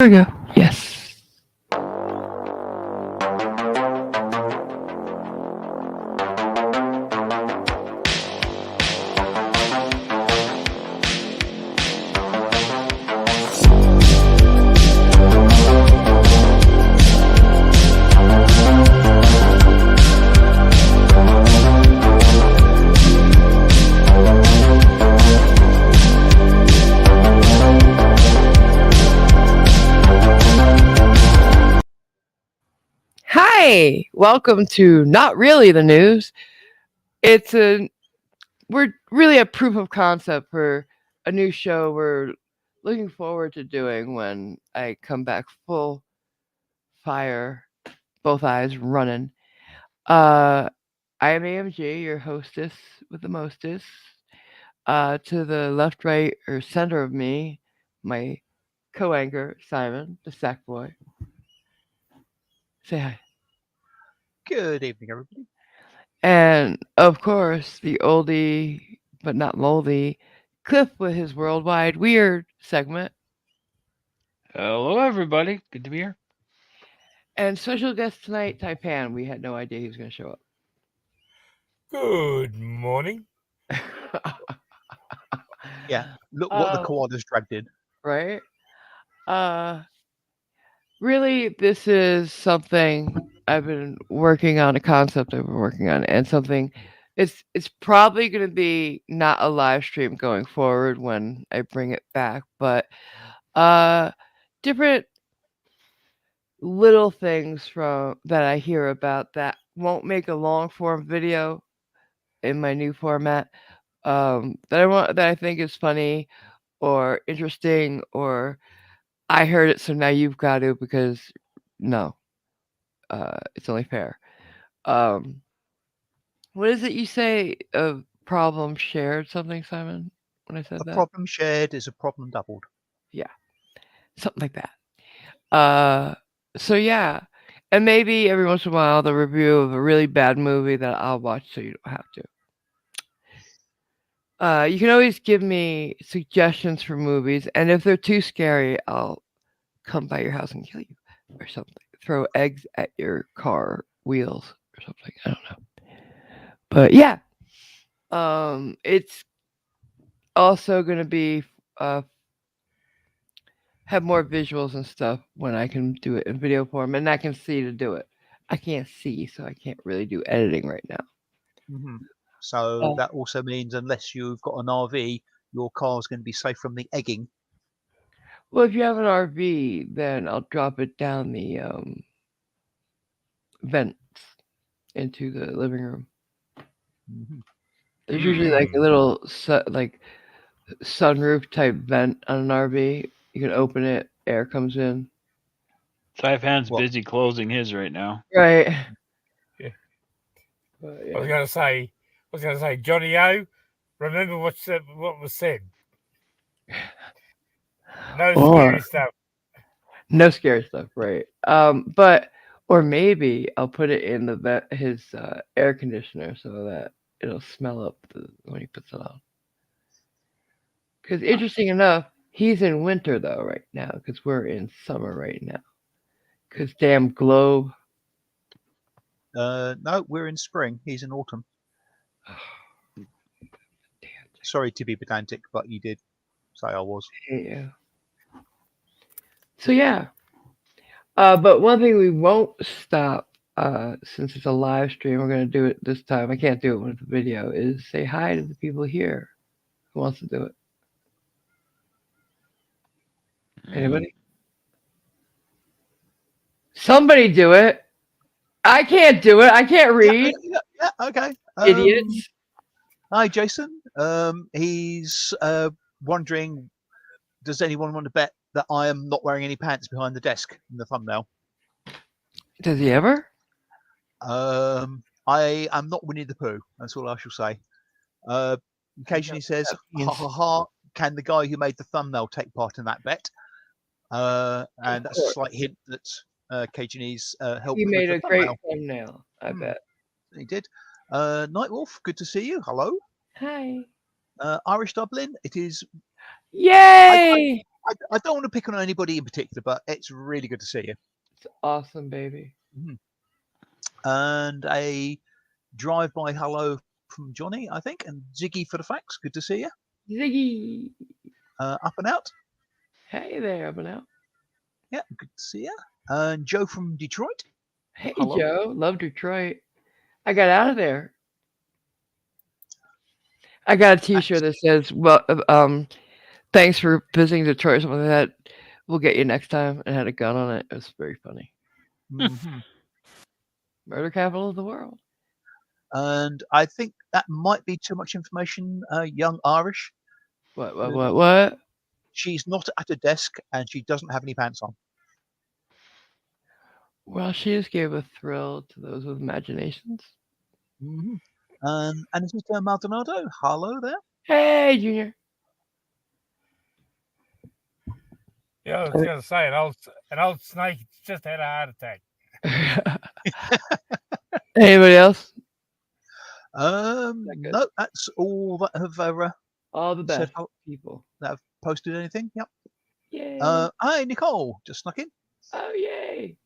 There we go. Yes. Hi, welcome to Not Really the News. We're really a proof of concept for a new show we're looking forward to doing when I come back full fire, both eyes running. Uh, I am AMG, your hostess with the mostest. To the left, right, or center of me, my co-anchor Simon, the sack boy. Say hi. Good evening, everybody. And of course, the oldie but not moldy Cliff with his worldwide weird segment. Hello, everybody. Good to be here. And special guest tonight, Taipan. We had no idea he was going to show Good morning. up. Yeah, look what the koala's dragged in. Right? Uh, really, this is something I've been working on, a concept I've been working on, and something. It's probably going to be not a live stream going forward when I bring it back, but uh, different little things from that I hear about that won't make a long form video in my new format. That I think is funny or interesting or I heard it so now you've got to because no, it's only fair. Um, what is it you say? A problem shared something, Simon? When I said A that, problem shared is a problem doubled. yeah, something like that. Uh, so yeah, and maybe every once in a while the review of a really bad movie that I'll watch so you don't have to. You can always give me suggestions for movies, and if they're too scary, I'll come by your house and kill you or something. Throw eggs at your car wheels or something. I don't know. But yeah, it's also gonna be uh have more visuals and stuff when I can do it in video form and I can see to do it. I can't see, so I can't really do editing right now. hmm So that also means unless you've got an RV, your car's going to be safe from the egging. Well, if you have an RV, then I'll drop it down the vents into the living room. hmm There's usually like a little like sunroof type vent on an RV. You can open it, air comes in. Taipan's What? busy closing his right now. Right. Yeah. But, I was yeah. going to say, Johnny O. Remember what was said. No Or scary stuff. no scary stuff, right? But or maybe I'll put it in his air conditioner so that it'll smell up when he puts it on. Because interesting enough, he's in winter though right now because we're in summer right now. Because damn globe. No, we're in spring. He's in autumn. Sorry to be pedantic, but you did say I was. Yeah. So yeah. But one thing we won't stop, since it's a live stream, we're gonna do it this time. I can't do it with the video. Is say hi to the people here. Who wants to do it? Anybody? Somebody do it. I can't do it. I can't read. Yeah, okay. Idiots. Hi, Jason. He's wondering, does anyone want to bet that I am not wearing any pants behind the desk in the thumbnail? Does he ever? I am not Winnie the Pooh. That's all I shall say. Occasionally says, ha ha ha, can the guy who made the thumbnail take part in that bet? And that's a slight hint that Cajunese helped He with made the a great thumbnail. thumbnail. I bet. He did. Nightwolf, good to see you. Hello. Hi. Irish Dublin, it is. Yay! I don't want to pick on anybody in particular, but it's really good to see you. It's awesome, baby. And a drive-by hello from Johnny, I think, and Ziggy for the facts. Good to see you. Ziggy. Up and out. Hey there, up and out. Yeah, good to see you. And Joe from Detroit. Hey, Hello. Joe. Love Detroit. I got out of there. I got a T-shirt that says, "Well, thanks for visiting Detroit," or something like that. We'll get you next time. And had a gun on it. It was very funny. Murder capital of the world. And I think that might be too much information. Young Irish. What? She's not at a desk and she doesn't have any pants on. Well, she just gave a thrill to those with imaginations. And it's Mr. Maldonado. Hello there. Hey, Junior. Yeah, I was gonna say an old snake just had a heart attack. Anybody else? No, that's all that have All the said best people. that have posted anything. Yep. Yay. Hi, Nicole. Just snuck in. Oh, yay.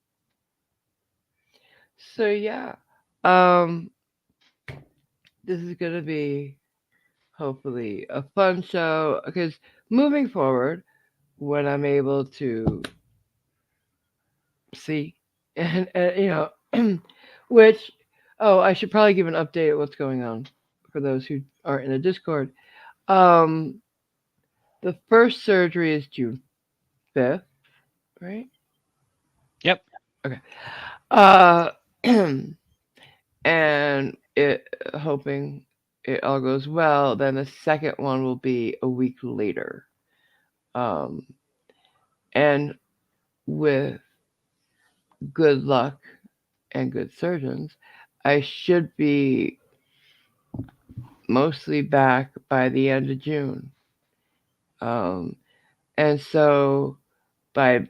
So, yeah. This is going to be hopefully a fun show because moving forward, when I'm able to see and which I should probably give an update of what's going on for those who aren't in the Discord. The first surgery is June 5th, right? Yep. Okay. And hoping it all goes well, then the second one will be a week later. And with good luck and good surgeons, I should be mostly back by the end of June. And so by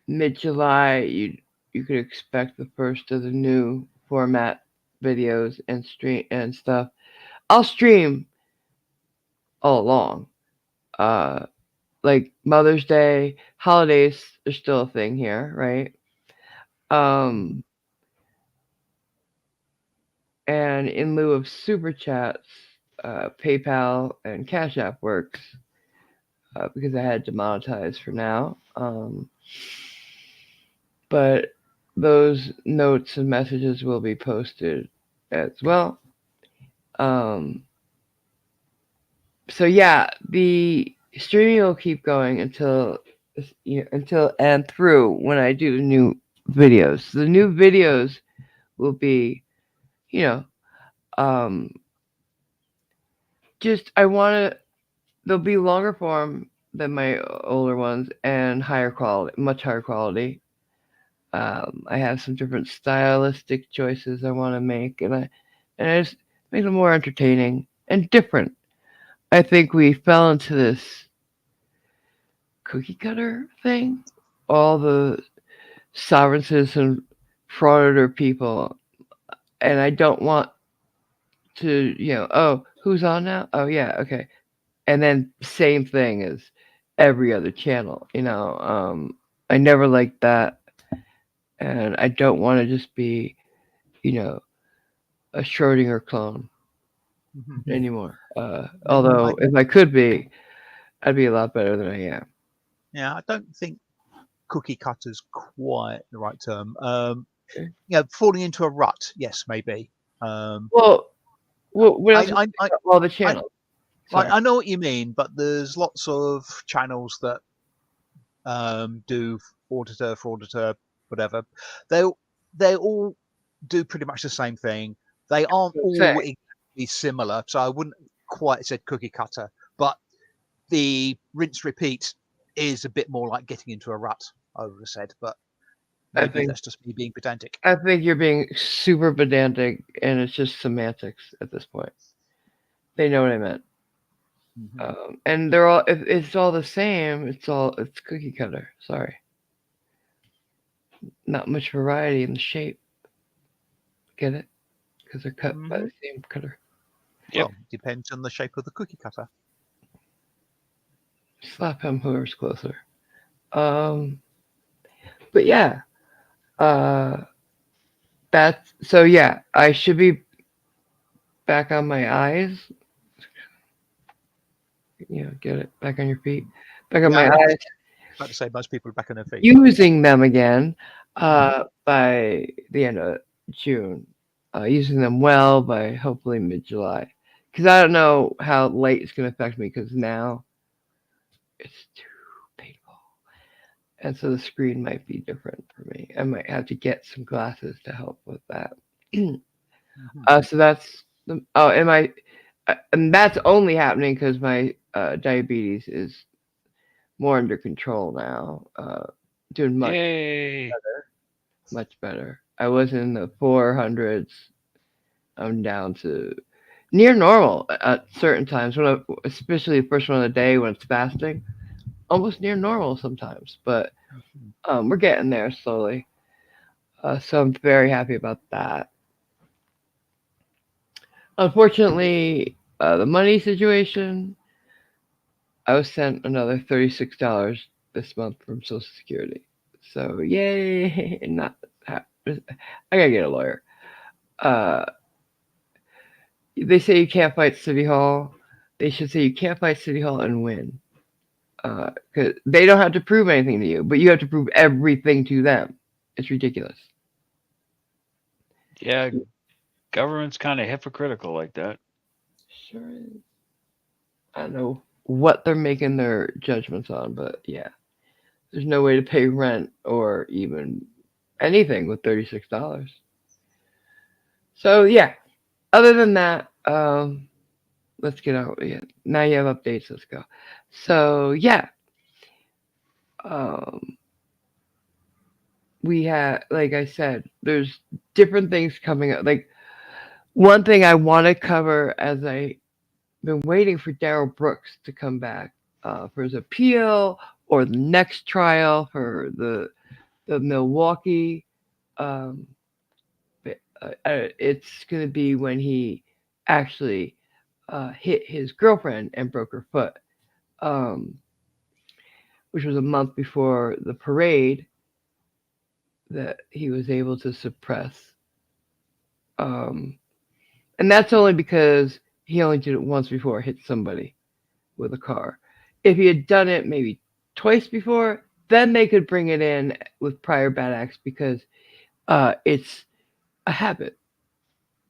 mid-July, you could expect the first of the new format videos and stream and stuff. I'll stream all along. Like Mother's Day, holidays are still a thing here, right? And in lieu of super chats, PayPal and Cash App works because I had to monetize for now. But those notes and messages will be posted as well. So yeah, the streaming will keep going until and through when I do the new videos. The new videos will be, just I want to. They'll be longer form than my older ones and higher quality, much higher quality. I have some different stylistic choices I want to make, and I just make them more entertaining and different. I think we fell into this cookie cutter thing. All the sovereign citizen frauditor people, and I don't want to, oh, who's on now? Oh yeah, okay, and then same thing as every other channel. I never liked that, and I don't want to just be, a Schrodinger clone anymore. Although if I could be, I'd be a lot better than I am. Yeah, I don't think cookie cutter's quite the right term. Falling into a rut, yes, maybe. Well, what else? All the channels. I know what you mean, but there's lots of channels that do auditor, whatever. They all do pretty much the same thing. They aren't all exactly similar, so I wouldn't quite have said cookie cutter, but the rinse repeat is a bit more like getting into a rut, I would have said, but maybe that's just me being pedantic. I think you're being super pedantic, and it's just semantics at this point. They know what I meant. And they're all, if it's all the same, it's cookie cutter. Sorry. Not much variety in the shape. Get it? Because they're cut by the same cutter. Well, depends on the shape of the cookie cutter. slap him whoever's closer. But yeah, uh, that's so yeah. I should be back on my eyes. Get it back on your feet. Back on Yeah, my I was eyes. about to say most people are back on their feet. Using them again by the end of June. Using them well by hopefully mid-July. Because I don't know how late it's going to affect me because now it's too painful. And so the screen might be different for me. I might have to get some glasses to help with that. So that's and that's only happening because my diabetes is more under control now. Doing Yay! much better. I was in the 400s. I'm down to near normal at certain times. Especially the first one of the day when it's fasting, almost near normal sometimes. But we're getting there slowly. So I'm very happy about that. Unfortunately, the money situation, I was sent another $36 this month from Social Security. So yay! Not I gotta get a lawyer. Uh, they say you can't fight City Hall. They should say you can't fight City Hall and win. Because they don't have to prove anything to you, but you have to prove everything to them. It's ridiculous. Yeah, government's kind of hypocritical like that. Sure is. I don't know what they're making their judgments on, but yeah. There's no way to pay rent or even anything with $36. So yeah. Other than that, let's get out. Yeah. Now you have updates. Let's go. So yeah. Um, we had, like I said, there's different things coming up. Like one thing I want to cover as I been waiting for Daryl Brooks to come back for his appeal or the next trial for the Milwaukee. Um, it's going to be when he actually hit his girlfriend and broke her foot, um, which was a month before the parade that he was able to suppress. Um, and that's only because he only did it once before, hit somebody with a car. If he had done it maybe twice before, then they could bring it in with prior bad acts because it's a habit.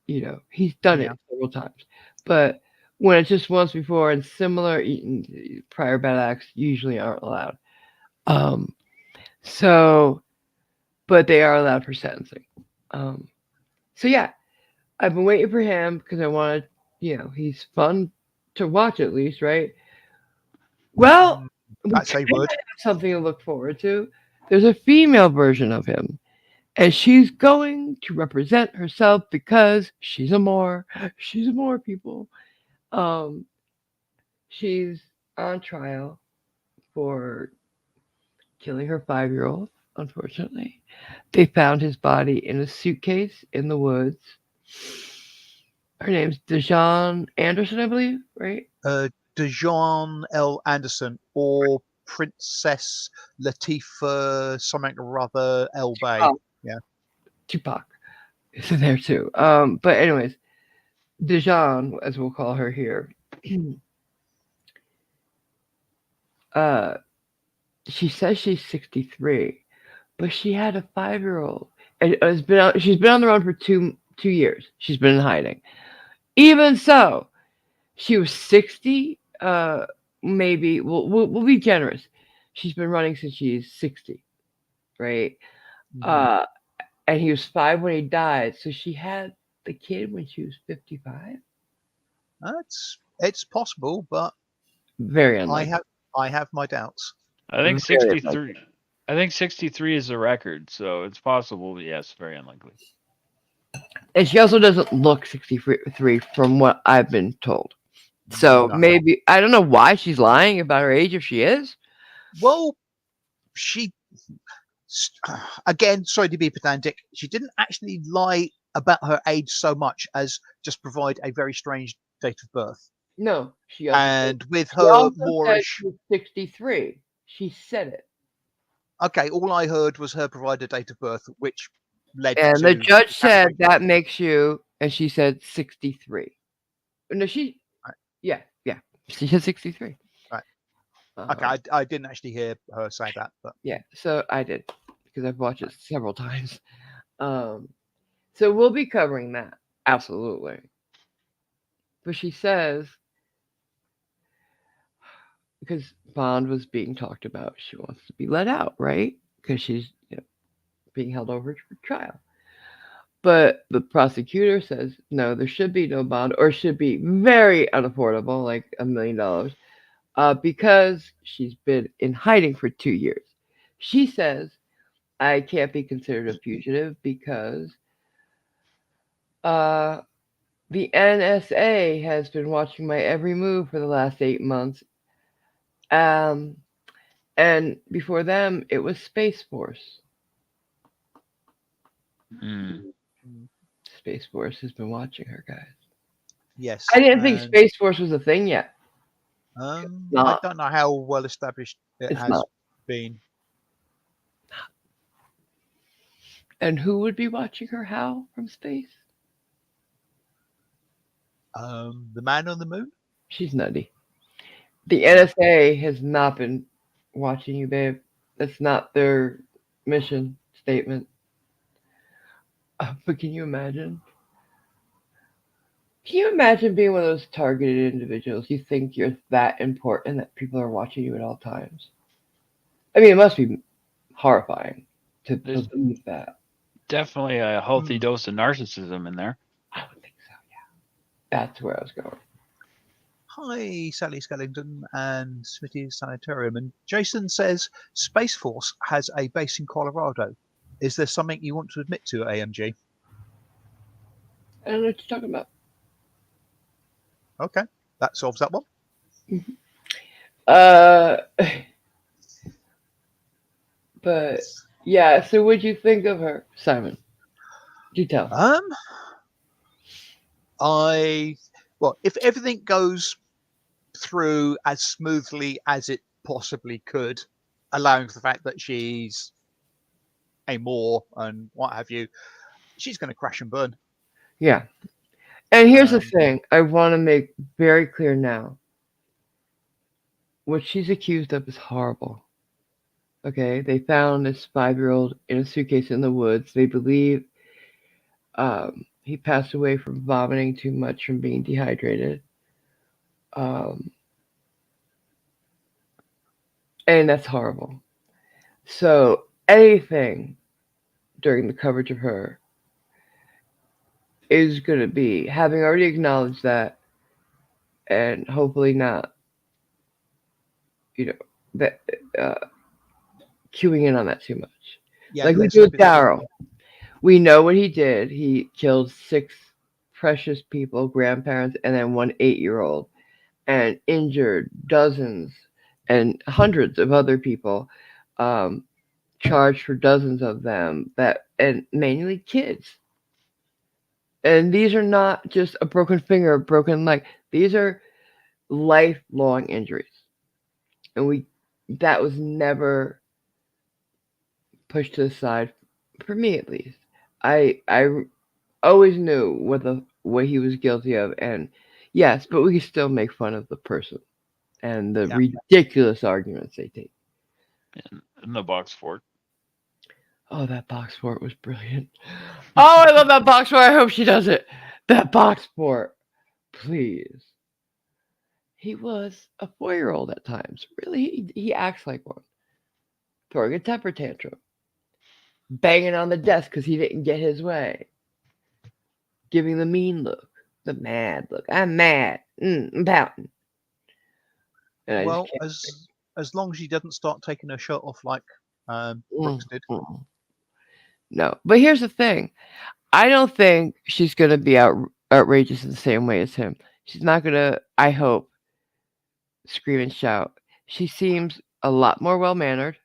He's done it several times. But when it's just once before and similar, prior bad acts usually aren't allowed. So, but they are allowed for sentencing. So yeah, I've been waiting for him because I wanted, he's fun to watch at least, right? Well, That's a word. something to look forward to. There's a female version of him, and she's going to represent herself because she's a Moor. She's a Moor, people. Um, she's on trial for killing her 5-year-old. Unfortunately, they found his body in a suitcase in the woods. Her name's Dejan Anderson, I believe, right? Dejan L. Anderson or Princess Latifah something or other El Bay. Oh. Yeah. Tupac is in there too. But anyways, Dejan, as we'll call her here, she says she's 63, but she had a 5-year-old, and she's been on the run for two years. She's been in hiding. Even so, she was 60. Maybe we'll be generous. She's been running since she's 60, right? Mm-hmm. And he was 5 when he died, so she had the kid when she was 55. It's possible, but very unlikely. I have my doubts. I think 63. I think 63 is the record, so it's possible. But yes, very unlikely. And she also doesn't look 63 from what I've been told. So maybe I don't know why she's lying about her age if she is. Well, she again, sorry to be pedantic, she didn't actually lie about her age so much as just provide a very strange date of birth. No, she also And with she her also said Moorish. she was 63. She said it. Okay, all I heard was her provider date of birth, which led And to the judge said category. that makes you, and she said 63. No, Right. yeah, she said 63. Right. Okay, I didn't actually hear her say that, but Yeah, so I did because I've watched it several times. So we'll be covering that absolutely. But she says because Bond was being talked about, she wants to be let out, right? Because she's being held over for trial. But the prosecutor says no, there should be no bond, or should be very unaffordable, like $1 million, because she's been in hiding for 2 years. She says I can't be considered a fugitive because uh, the NSA has been watching my every move for the last 8 months. And before them, it was Space Force. Mm. Space Force has been watching her, guys. yes. I didn't think Space Force was a thing yet. I not. don't know how well established it It's has not. been. And who would be watching her? How from space? The Man on the Moon. She's nutty. The NSA has not been watching you, babe. That's not their mission statement. But can you imagine? Can you imagine being one of those targeted individuals? You think you're that important that people are watching you at all times? I mean, it must be horrifying to There's believe that. definitely a healthy dose of narcissism in there. I would think so, yeah. That's where I was going. Hi, Sally Skellington and Smitty's Sanitarium. And Jason says Space Force has a base in Colorado. Is there something you want to admit to, AMG? I don't know what you're talking about. Okay, that solves that one. But yeah, so what'd you think of her, Simon? You tell. If everything goes through as smoothly as it possibly could, allowing for the fact that she's a Moor and what have you, she's going to crash and burn. Yeah. And here's the thing I want to make very clear now. What she's accused of is horrible. Okay? They found this 5-year-old in a suitcase in the woods. They believe he passed away from vomiting too much from being dehydrated. And that's horrible. So anything during the coverage of her is going to be, having already acknowledged that, and hopefully not, that queuing in on that too much. Yeah, like we do with Daryl. We know what he did. He killed 6 precious people, grandparents, and then 1 8-year-old, and injured dozens and hundreds of other people, charged for dozens of them, and mainly kids. And these are not just a broken finger, a broken leg. These are lifelong injuries. And that was never pushed to the side, for me at least. I always knew what he was guilty of, and yes, but we can still make fun of the person and the ridiculous arguments they take. In the box fort. Oh, that box fort was brilliant. Oh, I love that box fort. I hope she does it. That box fort, please. He was a 4-year-old at times. Really, he acts like one. Throwing a temper tantrum. Banging on the desk because he didn't get his way. Giving the mean look. The mad look. I'm mad. I'm pouting. And well, as long as she doesn't start taking her shirt off like Brooks did. No. But here's the thing. I don't think she's going to be outrageous in the same way as him. She's not going to, I hope, scream and shout. She seems a lot more well-mannered.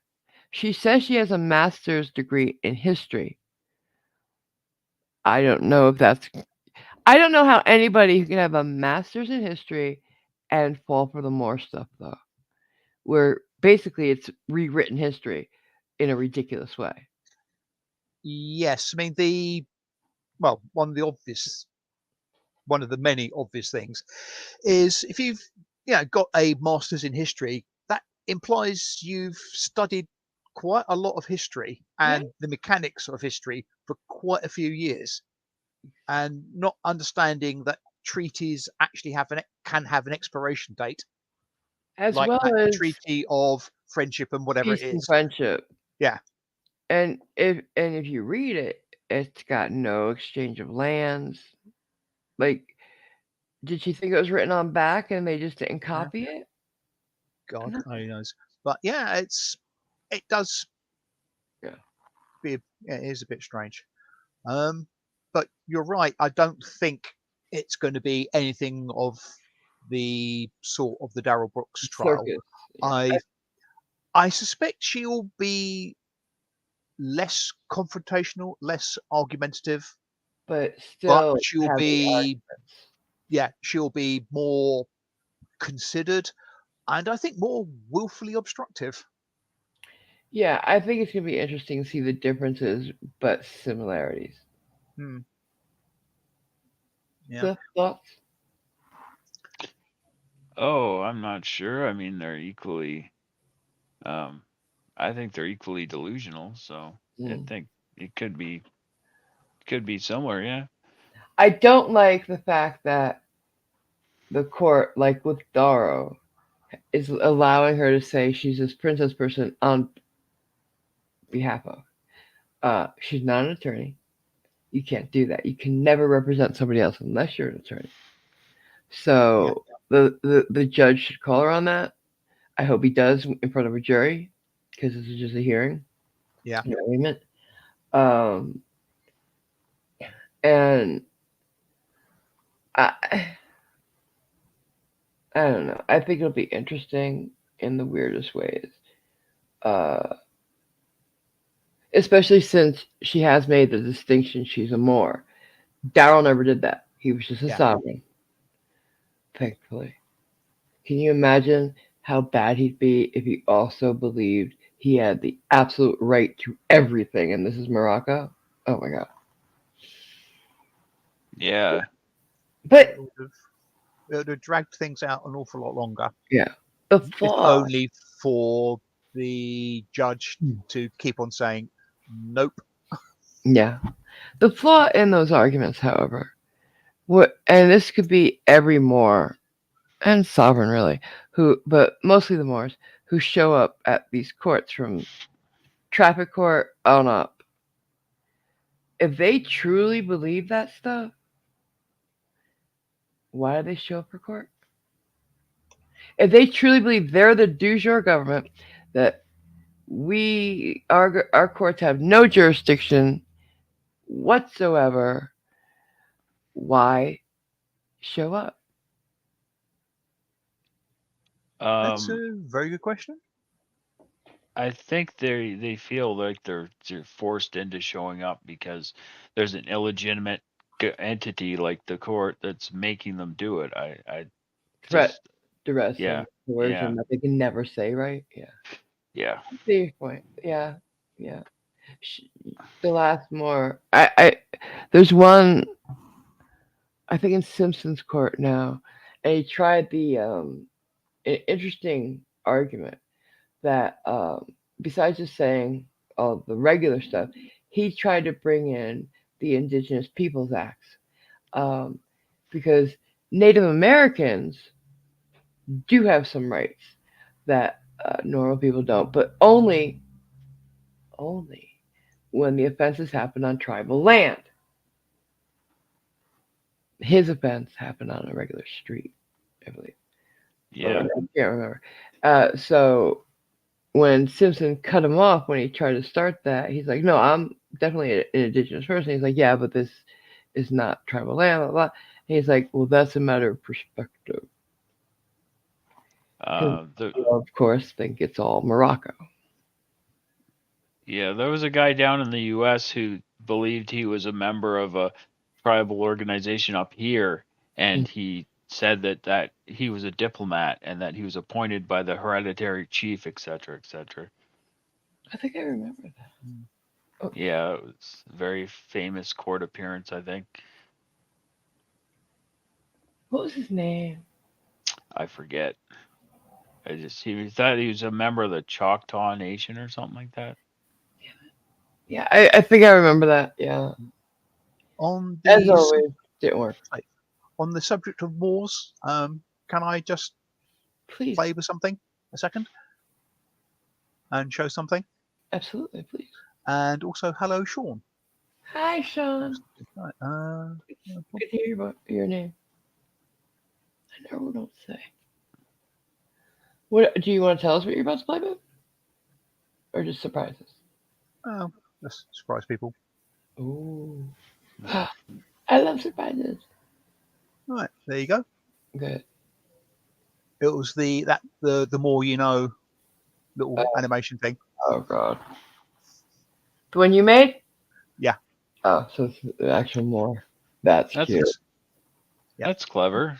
She says she has a master's degree in history. I don't know how anybody who can have a master's in history and fall for the more stuff though, where basically it's rewritten history in a ridiculous way. Yes, I mean one of the many obvious things is if you've got a master's in history, that implies you've studied quite a lot of history and the mechanics of history for quite a few years, and not understanding that treaties actually can have an expiration date, As like well that as treaty of friendship and whatever it peace and is. friendship. Yeah. And if you read it, it's got no exchange of lands. Like, did she think it was written on back and they just didn't copy it? God No. only knows. But yeah, it does. Yeah. It is a bit strange. But you're right. I don't think it's going to be anything of the sort of the Darrell Brooks trial. Circus. Yeah. I suspect she'll be less confrontational, less argumentative, But but still she'll having be arguments. she'll be more considered, and I think more willfully obstructive. Yeah, I think it's gonna be interesting to see the differences but similarities. Hmm. Yeah. The thoughts? Oh, I'm not sure. I mean, they're equally. I think they're equally delusional. So I Mm. think it could be somewhere. Yeah. I don't like the fact that the court, like with Darrow, is allowing her to say she's this princess person on behalf of. She's not an attorney. You can't do that. You can never represent somebody else unless you're an attorney. So the judge should call her on that. I hope he does in front of a jury, because this is just a hearing. Yeah. An argument. And I I don't know. I think it'll be interesting in the weirdest ways. Uh, Especially since she has made the distinction she's a Moor. Darrow never did that. He was just a Yeah. sovereign. Thankfully. Can you imagine how bad he'd be if he also believed he had the absolute right to everything and this is Morocco? Oh my god. Yeah. But It would have dragged things out an awful lot longer. yeah. The If flaw. only for the judge to keep on saying nope. Yeah. The flaw in those arguments, however, and this could be every Moor and sovereign really, but mostly the Moors who show up at these courts from traffic court on up. If they truly believe that stuff, why do they show up for court? If they truly believe they're the du jour government, that our courts have no jurisdiction whatsoever, why show up? That's Um, a very good question. I think they feel like they're forced into showing up because there's an illegitimate entity like the court that's making them do it. I Threat, just duress, yeah, and coercion that they can never say, right? Yeah. yeah. I see your point. Yeah, yeah. The last more, I there's one I think in Simpson's court now, and he tried the interesting argument that besides just saying all the regular stuff, he tried to bring in the Indigenous Peoples Acts, um, because Native Americans do have some rights that normal people don't, but only when the offenses happen on tribal land. His offense happened on a regular street, I believe. Yeah. I can't remember. So when Simpson cut him off when he tried to start that, he's like, "No, I'm definitely an indigenous person." He's like, "Yeah, but this is not tribal land." Blah, blah. And he's like, "Well, that's a matter of perspective." The Of course, think it's all Morocco. Yeah, there was a guy down in the U.S. who believed he was a member of a tribal organization up here, and he said that he was a diplomat and that he was appointed by the hereditary chief, etc., etc. I think I remember that. Yeah, it was a very famous court appearance, I think. What was his name? I forget. He thought he was a member of the Choctaw Nation or something like that. Yeah, I think I remember that. Yeah. On As the always, didn't work. on the subject of wars, can I just Please. play with something a second and show something? Absolutely, please. And also, hello, Sean. Hi, Sean. Right, Good to hear your name. I never don't say. What do you want to tell us what you're about to play with? Or just surprise us? let's surprise people. Ooh. I love surprises. Right, there you go. Good. It was the more you know little animation thing. Oh god. The one you made? Yeah. Oh, so it's the actual more. That's cute. Yep. That's clever.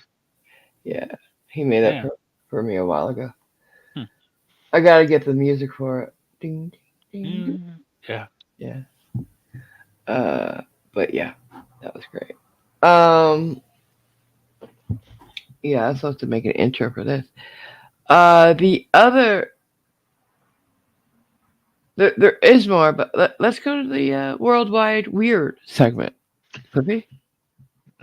Yeah. He made that Yeah. for me a while ago. Hmm. I gotta get the music for it. Ding, ding, ding. Yeah. Yeah. But yeah, that was great. Yeah, I'm supposed to make an intro for this. The other, there is more, but let's go to the worldwide weird segment. Flippy?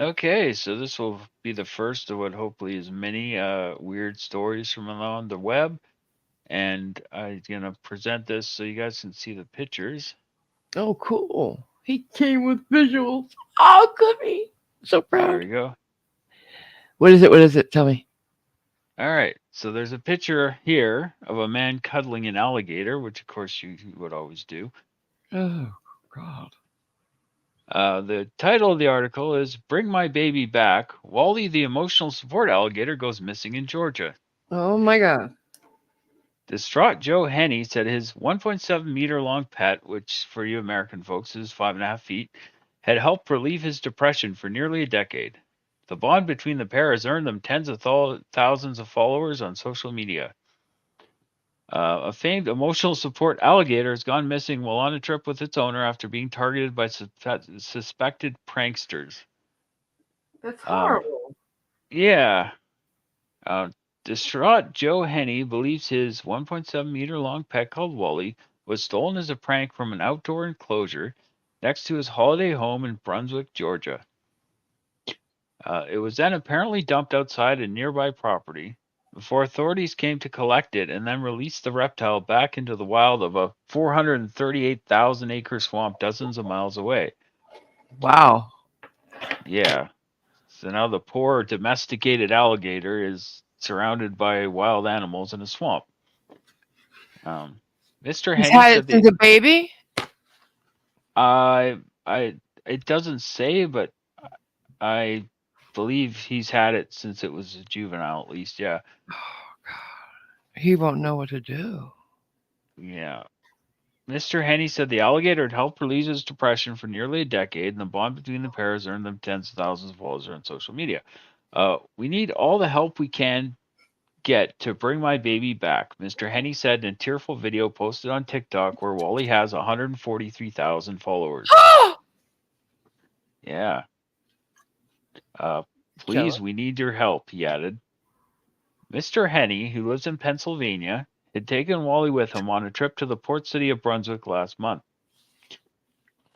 Okay, so this will be the first of what hopefully is many weird stories from along the web. And I'm going to present this so you guys can see the pictures. Oh, cool. He came with visuals. Oh, Clippy. So proud. There we go. What is it? What is it? Tell me. All right, so there's a picture here of a man cuddling an alligator, which of course you would always do. Oh, God. The title of the article is Bring My Baby Back. Wally the emotional support alligator goes missing in Georgia. Oh, my God. Distraught Joe Henney said his 1.7 meter long pet, which for you American folks is 5.5 feet, had helped relieve his depression for nearly a decade. The bond between the pair has earned them tens of thousands of followers on social media. A famed emotional support alligator has gone missing while on a trip with its owner after being targeted by suspected pranksters. That's horrible. Yeah. Distraught Joe Henney believes his 1.7 meter long pet called Wally was stolen as a prank from an outdoor enclosure next to his holiday home in Brunswick, Georgia. It was then apparently dumped outside a nearby property before authorities came to collect it and then released the reptile back into the wild of a 438,000 acre swamp dozens of miles away. Wow. Yeah. So now the poor domesticated alligator is surrounded by wild animals in a swamp. Mr. He's Henney had said it since a baby? it doesn't say, but I believe he's had it since it was a juvenile, at least. Yeah. Oh, God. He won't know what to do. Yeah. Mr. Henney said the alligator had helped relieve his depression for nearly a decade, and the bond between the pair has earned them tens of thousands of followers on social media. We need all the help we can get to bring my baby back, Mr. Henney said in a tearful video posted on TikTok where Wally has 143,000 followers. Yeah. Please, we need your help, he added. Mr. Henney, who lives in Pennsylvania, had taken Wally with him on a trip to the port city of Brunswick last month.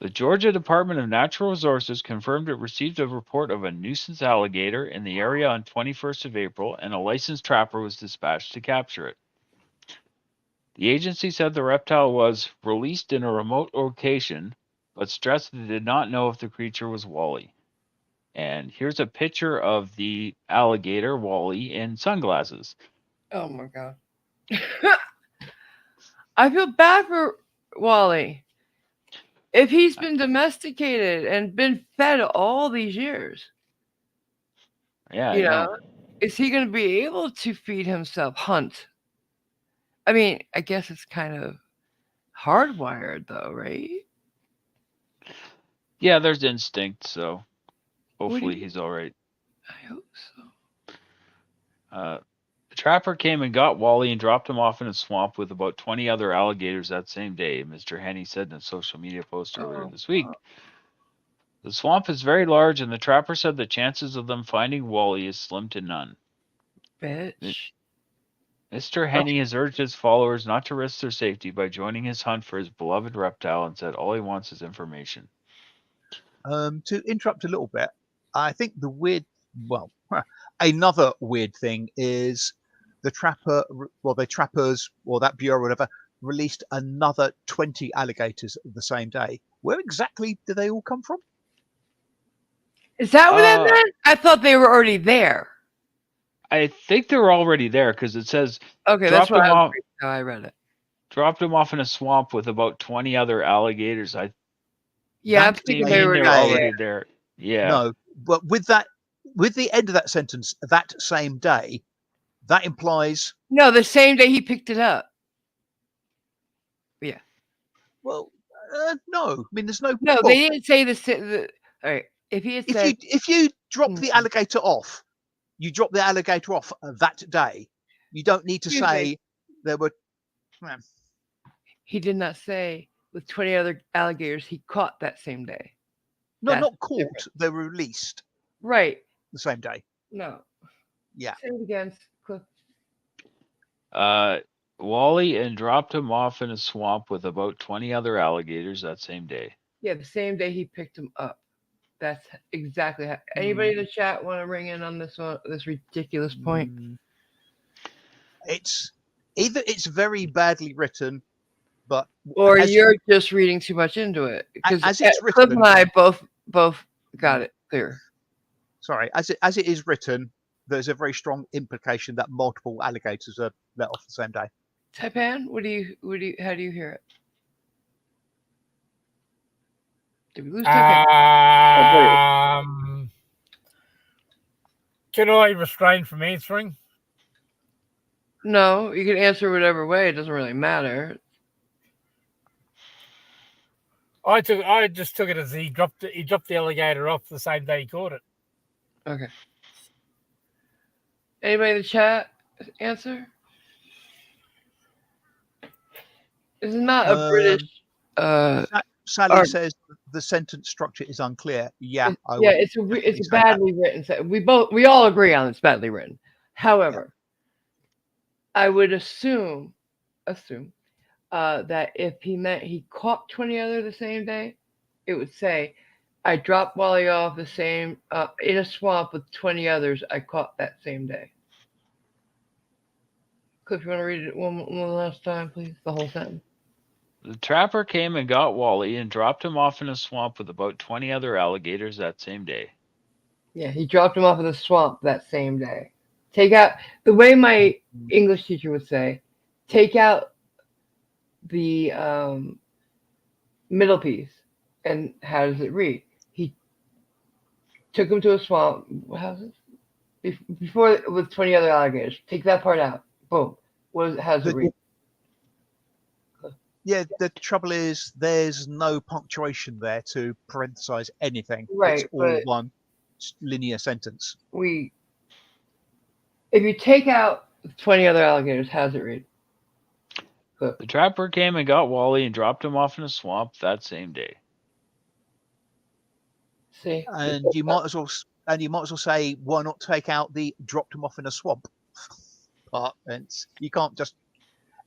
The Georgia Department of Natural Resources confirmed it received a report of a nuisance alligator in the area on 21st of April, and a licensed trapper was dispatched to capture it. The agency said the reptile was released in a remote location, but stressed they did not know if the creature was Wally. And here's a picture of the alligator Wally in sunglasses. Oh, my God. I feel bad for Wally. If he's been domesticated and been fed all these years, Yeah, you I know. know, is he going to be able to feed himself, hunt? I mean, I guess it's kind of hardwired, though, right? Yeah, there's instinct, so What do hopefully you- he's all right. I hope so. The trapper came and got Wally and dropped him off in a swamp with about 20 other alligators that same day, Mr. Henney said in a social media post earlier this week. The swamp is very large, and the trapper said the chances of them finding Wally is slim to none. Bitch. Mr. Henney has urged his followers not to risk their safety by joining his hunt for his beloved reptile and said all he wants is information. To interrupt a little bit, I think another weird thing is the trappers or that bureau or whatever released another 20 alligators the same day. Where exactly did they all come from? Is that what that meant? I thought they were already there. I think they were already there because it says Okay, that's what how I read it. Dropped him off in a swamp with about 20 other alligators. I'm thinking they were already there. Yeah. No, but with the end of that sentence, that same day, that implies no, the same day he picked it up. Yeah. Well, no. I mean, there's no. No, they didn't say the. All right. If he had said, if you drop the alligator off, you drop the alligator off that day. You don't need to say there were. He did not say with 20 other alligators he caught that same day. No, not caught. Different. They were released. Right. The same day. No. Yeah. Say it again, Cliff. Wally and dropped him off in a swamp with about 20 other alligators that same day. Yeah, the same day he picked him up. That's exactly how. Anybody in the chat want to ring in on this one? This ridiculous point. It's either it's very badly written, or you're just reading too much into it. Because as it's written, Cliff and I both got it clear. Sorry, as it is written, there's a very strong implication that multiple alligators are let off the same day. Taipan, how do you hear it? Did we lose Taipan? Can I refrain from answering? No, you can answer whatever way. It doesn't really matter. I just took it as he dropped the alligator off the same day he caught it. Okay. Anybody in the chat answer? It's not a British. Sally says the sentence structure is unclear. Yeah, it's a badly written sentence. We all agree on it's badly written. However, I would assume that if he meant he caught 20 other the same day, it would say, I dropped Wally off the same in a swamp with 20 others I caught that same day. Cliff, you want to read it one last time, please? The whole sentence. The trapper came and got Wally and dropped him off in a swamp with about 20 other alligators that same day. Yeah, he dropped him off in the swamp that same day. Take out, the way my English teacher would say, take out the middle piece. And how does it read? He took him to a swamp. How's it? Before with 20 other alligators. Take that part out. Boom. How does it read? Yeah, the trouble is there's no punctuation there to parenthesize anything. Right. It's all one linear sentence. If you take out 20 other alligators, how does it read? The trapper came and got Wally and dropped him off in a swamp that same day. See? And you might as well say, why not take out the dropped him off in a swamp part? And you can't just.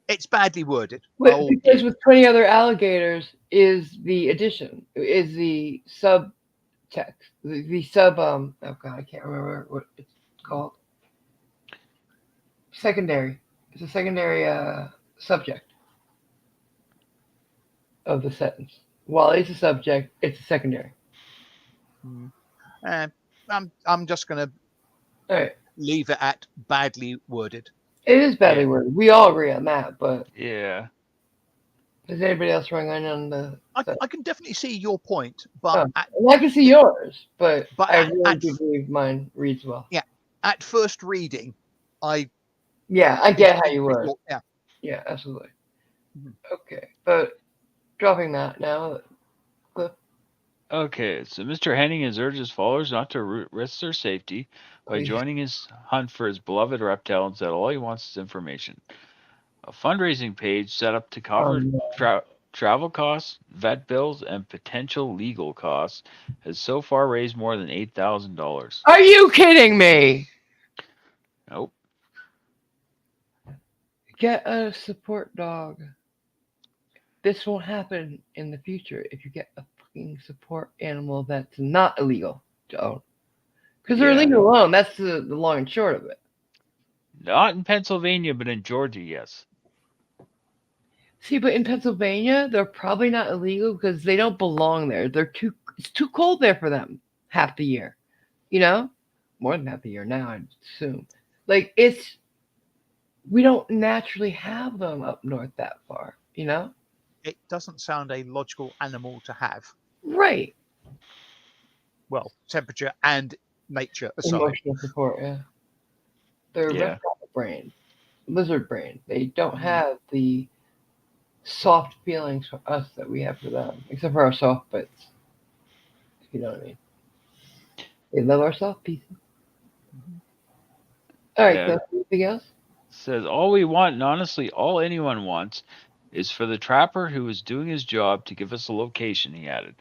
It's badly worded. Because with 20 other alligators is the addition, is the subtext, the sub. Oh God, I can't remember what it's called. Secondary. It's a secondary subject of the sentence. While it's a subject, it's a secondary. I'm just going to leave it at badly worded. It is badly worded. We all agree on that, but yeah. Does anybody else ring on the? I can definitely see your point, but I can see yours, but I really do believe mine reads well. Yeah, at first reading, I get how you word. Yeah, absolutely. Okay, but dropping that now, Cliff. Okay, so Mr. Henning has urged his followers not to risk their safety by Please. joining his hunt for his beloved reptile and said all he wants is information. A fundraising page set up to cover no. travel costs, vet bills, and potential legal costs has so far raised more than $8,000. Are you kidding me? Nope. Get a support dog. This won't happen in the future if you get a fucking support animal that's not illegal to own. Because they're Yeah. illegal to own. That's the long and short of it. Not in Pennsylvania, but in Georgia, yes. See, but in Pennsylvania, they're probably not illegal because they don't belong there. It's too cold there for them half the year. You know? More than half the year now, I'd assume. Like we don't naturally have them up north that far, you know? It doesn't sound a logical animal to have. Right. Well, temperature and nature aside. Emotional support, yeah. They're Yeah. reptile brain, lizard brain. They don't have the soft feelings for us that we have for them, except for our soft bits. If you know what I mean. They love our soft pieces. All right, Yeah. so anything else? Says all we want, and honestly all anyone wants, is for the trapper who is doing his job to give us a location, he added.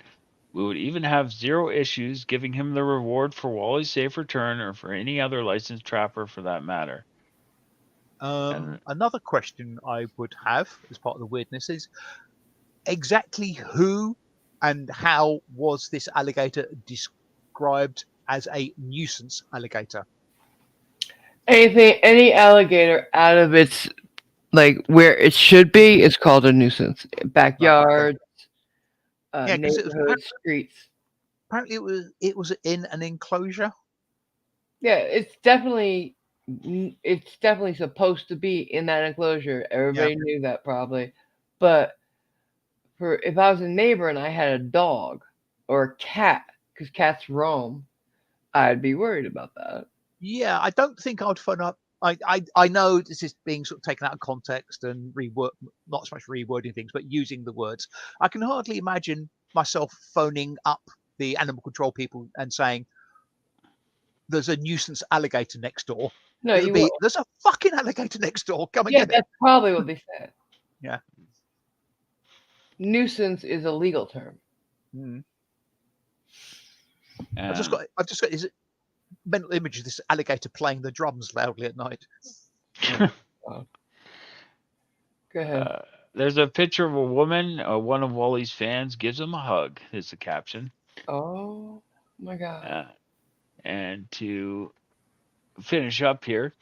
We would even have zero issues giving him the reward for Wally's safe return or for any other licensed trapper for that matter. Another question I would have as part of the weirdness is exactly who and how was this alligator described as a nuisance alligator? Any alligator out of its like where it should be is called a nuisance. Backyards, Yeah, 'cause it was neighborhoods, streets. apparently it was in an enclosure. Yeah, it's definitely supposed to be in that enclosure. Everybody knew that probably, but for if I was a neighbor and I had a dog or a cat, because cats roam, I'd be worried about that. Yeah, I don't think I'd phone up. I know this is being sort of taken out of context and not so much rewording things, but using the words. I can hardly imagine myself phoning up the animal control people and saying, "There's a nuisance alligator next door." No, It would you be, won't. "There's a fucking alligator next door. Come and Yeah, get it." that's probably what they said. Yeah. Nuisance is a legal term. I've just got is it mental image of this alligator playing the drums loudly at night. Go ahead. There's a picture of a woman. One of Wally's fans gives him a hug. Is the caption. Oh my god. And to finish up here,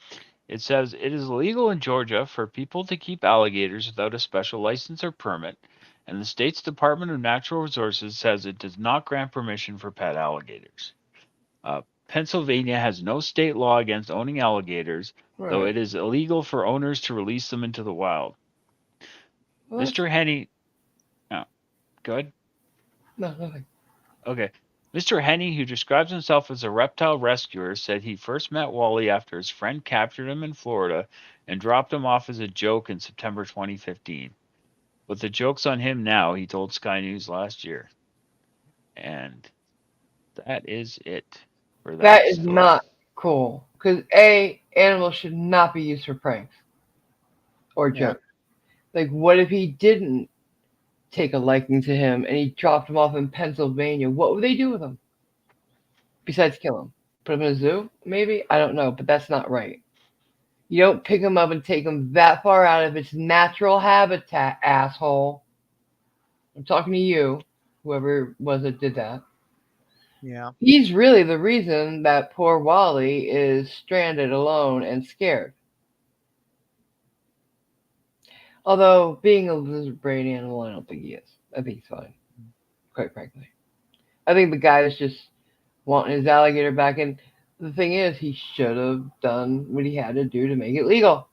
it says it is illegal in Georgia for people to keep alligators without a special license or permit, and the state's Department of Natural Resources says it does not grant permission for pet alligators. Pennsylvania has no state law against owning alligators, though it is illegal for owners to release them into the wild. Well, Mr. Henny. Oh, go ahead. No, nothing. Okay. Mr. Henny, who describes himself as a reptile rescuer, said he first met Wally after his friend captured him in Florida and dropped him off as a joke in September 2015. But the joke's on him now, he told Sky News last year. And that is it for that. That is not cool. Because animals should not be used for pranks or jokes. Like, what if he didn't take a liking to him and he dropped him off in Pennsylvania? What would they do with him? Besides kill him? Put him in a zoo? Maybe? I don't know, but that's not right. You don't pick him up and take him that far out of its natural habitat, asshole. I'm talking to you, whoever it was that did that. Yeah. He's really the reason that poor Wally is stranded alone and scared. Although, being a lizard brain animal, I don't think he is. I think he's fine, quite frankly. I think the guy is just wanting his alligator back, and the thing is, he should have done what he had to do to make it legal.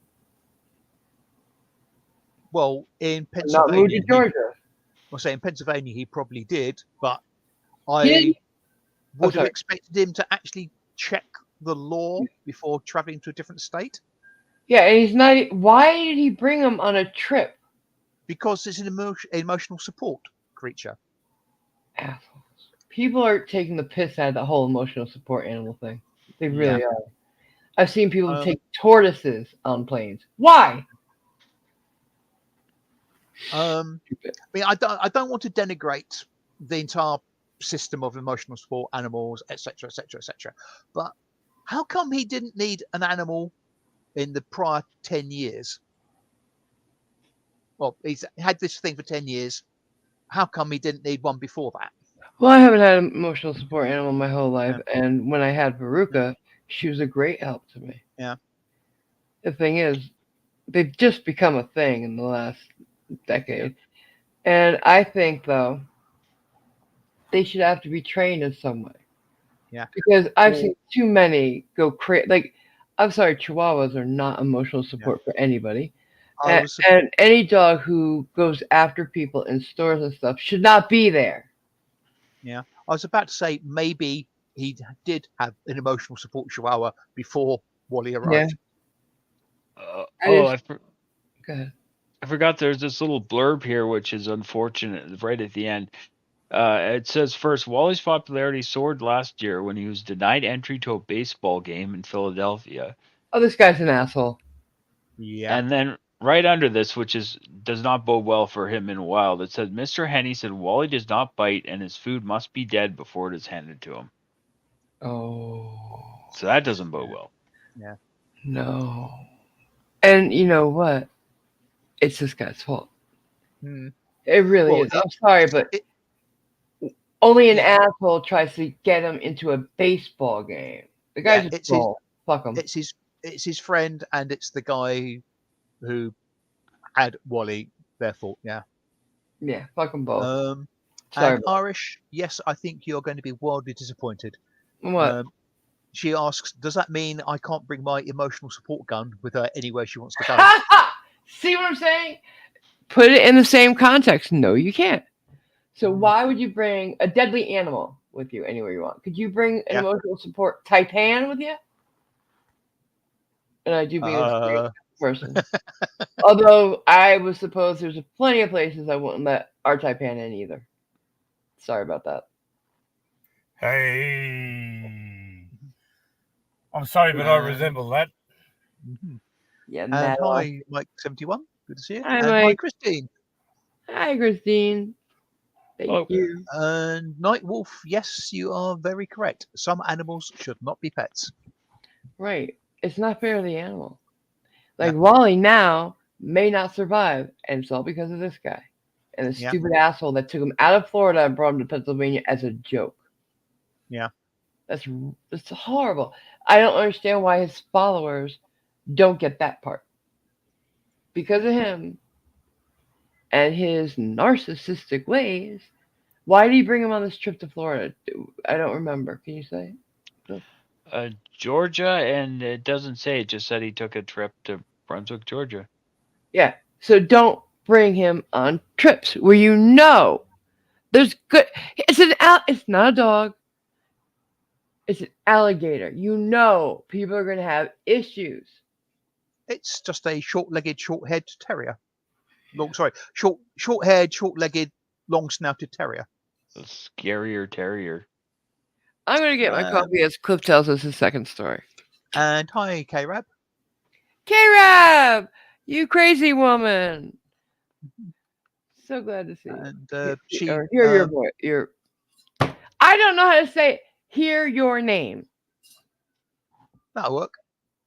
Well, in Not move to Pennsylvania, Georgia. I'll say in Pennsylvania he probably did, but I would have expected him to actually check the law before traveling to a different state. Yeah, and he's not. Why did he bring him on a trip? Because it's an emotional support creature. Assholes. People are taking the piss out of the whole emotional support animal thing. They Yeah. really are. I've seen people Um, take tortoises on planes. Why? I mean, I don't want to denigrate the entire system of emotional support animals, etc., etc., etc. But how come he didn't need an animal in the prior 10 years? Well, he's had this thing for 10 years. How come he didn't need one before that? Well, I haven't had an emotional support animal my whole life, Yeah. and when I had Veruca, she was a great help to me. Yeah. The thing is, they've just become a thing in the last decade. And I think, though, they should have to be trained in some way. Yeah. Because I've Well, seen too many go crazy. Like, I'm sorry, Chihuahuas are not emotional support for anybody. I And, was and any dog who goes after people in stores and stuff should not be there. I was about to say maybe he did have an emotional support chihuahua before Wally Yeah. arrived. Go ahead. I forgot there's this little blurb here, which is unfortunate, right at the end. It says first, Wally's popularity soared last year when he was denied entry to a baseball game in Philadelphia. Oh, this guy's an asshole. Yeah. And then right under this, which does not bode well for him in a while, it said Mr. Henny said Wally does not bite and his food must be dead before it is handed to him. Oh. So that doesn't bode well. Yeah. No. And you know what? It's this guy's fault. Hmm. It really Well, is. I'm sorry, but only an asshole tries to get him into a baseball game. The guy's a troll. Fuck him. It's his friend, and it's the guy who had Wally. Therefore, yeah. Yeah, fuck them both. Sorry, and Irish, yes, I think you're going to be wildly disappointed. What? She asks, does that mean I can't bring my emotional support gun with her anywhere she wants to go? See what I'm saying? Put it in the same context. No, you can't. So why would you bring a deadly animal with you anywhere you want? Could you bring an emotional support taipan with you? And I do being a straight person. Although I would suppose there's plenty of places I wouldn't let our taipan in either. Sorry about that. Hey. I'm sorry, but I resemble that. Yeah, and hi, Mike71. Good to see you. Hi, and Mike. hi, Christine. Hi, Christine. Thank you. And Nightwolf, yes, you are very correct. Some animals should not be pets. Right. It's not fair to the animal. Like Wally now may not survive, and it's all because of this guy. And the stupid asshole that took him out of Florida and brought him to Pennsylvania as a joke. Yeah. That's horrible. I don't understand why his followers don't get that part. Because of him and his narcissistic ways, why did he bring him on this trip to Florida? I don't remember. Can you say? Georgia, and it doesn't say. It just said he took a trip to Brunswick, Georgia. Yeah. So don't bring him on trips where you know there's good. It's not a dog. It's an alligator. You know people are going to have issues. It's just a short-legged, short-haired terrier. Short-haired, short-legged, long-snouted terrier. A scarier terrier. I'm going to get my coffee as Cliff tells us his second story. And hi, K-Rab. K-Rab! You crazy woman! So glad to see you. And hear your voice. I don't know how to say it. Hear your name. That'll work.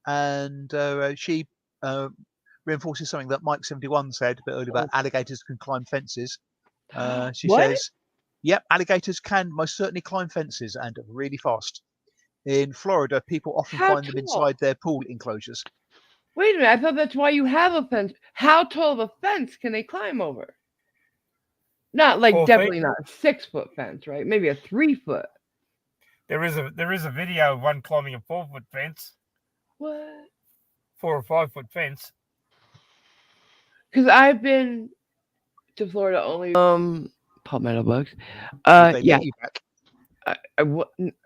And she reinforces something that Mike71 said a bit earlier about alligators can climb fences. She says, yep, alligators can most certainly climb fences and really fast. In Florida, people often find them inside their pool enclosures. Wait a minute. I thought that's why you have a fence. How tall of a fence can they climb over? Not like definitely not a 6-foot fence, right? Maybe a 3-foot. There is a video of one climbing a 4-foot fence. What? 4 or 5-foot fence. Because I've been to Florida only palmetto bugs. Yeah.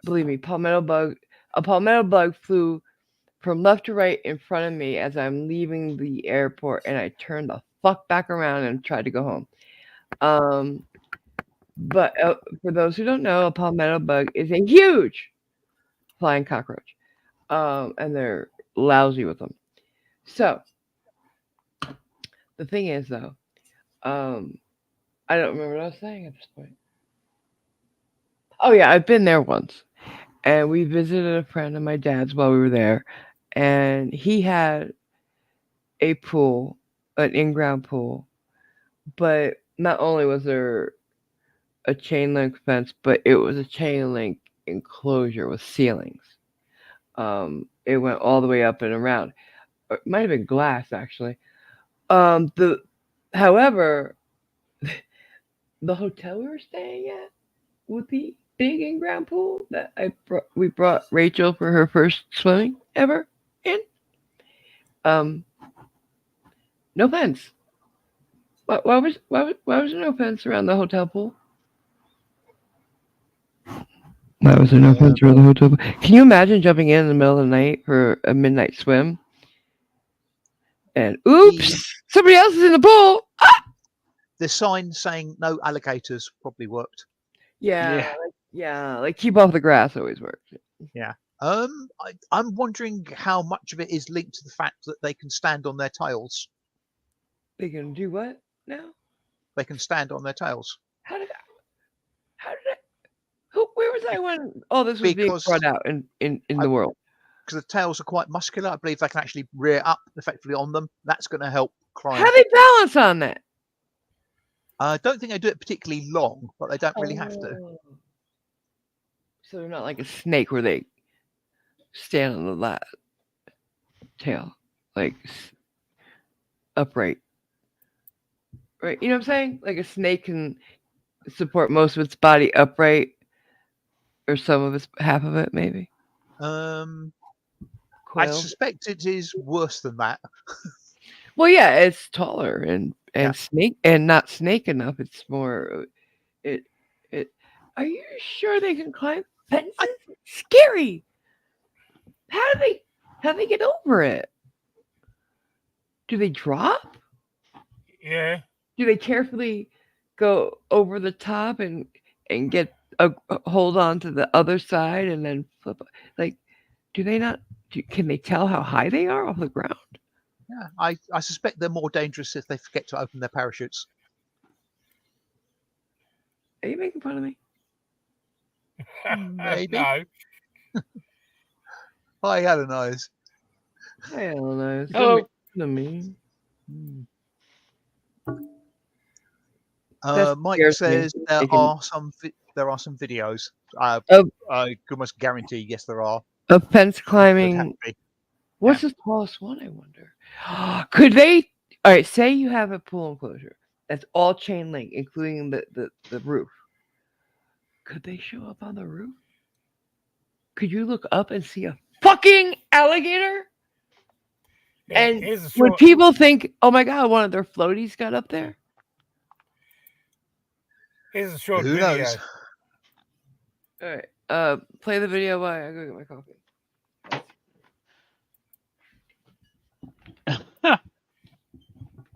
Believe me, a palmetto bug flew from left to right in front of me as I'm leaving the airport, and I turned the fuck back around and tried to go home. But for those who don't know, a palmetto bug is a huge flying cockroach, and they're lousy with them. So the thing is, though, I don't remember what I was saying at this point. Oh yeah, I've been there once, and we visited a friend of my dad's while we were there, and he had a pool, an in-ground pool, but not only was there a chain link fence, but it was a chain link enclosure with ceilings. It went all the way up and around. It might have been glass actually. The however, the hotel we were staying at with the big in-ground pool that we brought Rachel for her first swimming ever in. Um, no fence. Why was there no fence around the hotel pool? Why was there no fence around the hotel pool? Can you imagine jumping in the middle of the night for a midnight swim? And oops, somebody else is in the pool. The sign saying no alligators probably worked. Yeah, like keep off the grass always works. Yeah. I'm wondering how much of it is linked to the fact that they can stand on their tails. They can do what now? They can stand on their tails. How did where was I when all this was being Because brought out in the world? Because the tails are quite muscular, I believe they can actually rear up effectively on them. That's going to help climb. How do they balance on that? I don't think they do it particularly long, but they don't really have to. So they're not like a snake where they stand on the tail, like upright. Right? You know what I'm saying? Like a snake can support most of its body upright, or some of its half of it, maybe. I suspect it is worse than that. Well, yeah, it's taller and Yeah. snake and not snake enough. It's more it. Are you sure they can climb fences? Scary. How do they get over it? Do they drop? Yeah. Do they carefully go over the top and get a hold on to the other side and then flip? Like, do they not? Can they tell how high they are off the ground? Yeah, I suspect they're more dangerous if they forget to open their parachutes. Are you making fun of me? Maybe. No. Hi, Alanise. I don't know. Hello. Make fun of me. Mike scares me. says there They can- are some videos. I Of can almost guarantee, yes, there are. of fence Could have climbing. to be. What's the tallest one? I wonder. Could they? All right. Say you have a pool enclosure that's all chain link, including the roof. Could they show up on the roof? Could you look up and see a fucking alligator? Yeah, And here's a when short. people think, "Oh my god, one of their floaties got up there," Here's a short Who video. knows? all right. Play the video while I go get my coffee.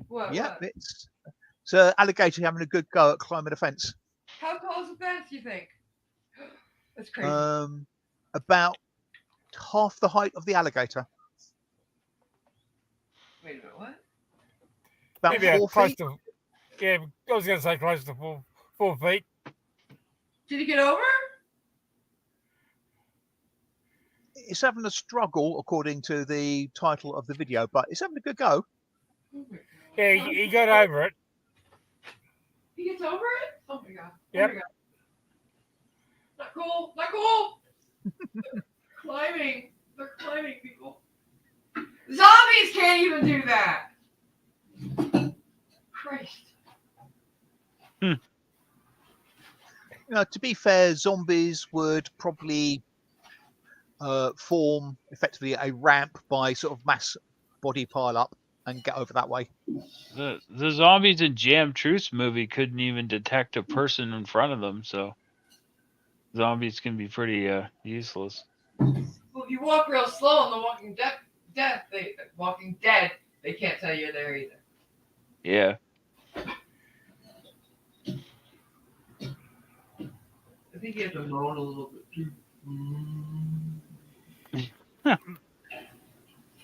What? Yeah, it's an alligator having a good go at climbing a fence. How tall is the fence? You think? That's crazy. About half the height of the alligator. Wait a minute. What? About Maybe 4 close feet. to. Yeah, I was going to say close to 4 feet. Did he get over? It's having a struggle, according to the title of the video, but it's having a good go. Oh my god. Yeah, he got over it. He gets over it? Oh my god. Yep. Oh my god. Not cool. Not cool. Climbing. They're climbing, people. Zombies can't even do that. Christ. To be fair, zombies would probably form effectively a ramp by sort of mass body pile up and get over that way. The zombies in Jam Truth's movie couldn't even detect a person in front of them, so zombies can be pretty useless. Well, if you walk real slow in The Walking Dead, they can't tell you're there either. Yeah. think you have to moan a little bit too.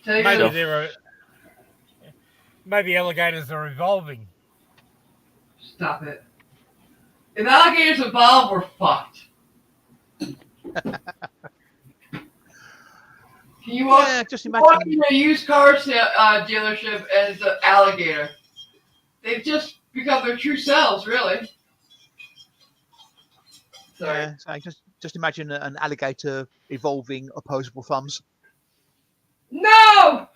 Maybe maybe alligators are evolving. Stop it. If alligators evolve, we're fucked. Can you walk, just walk imagine. in a used car dealership and it's an alligator? They've just become their true selves, really. Sorry. Yeah, so just imagine an alligator evolving opposable thumbs. No!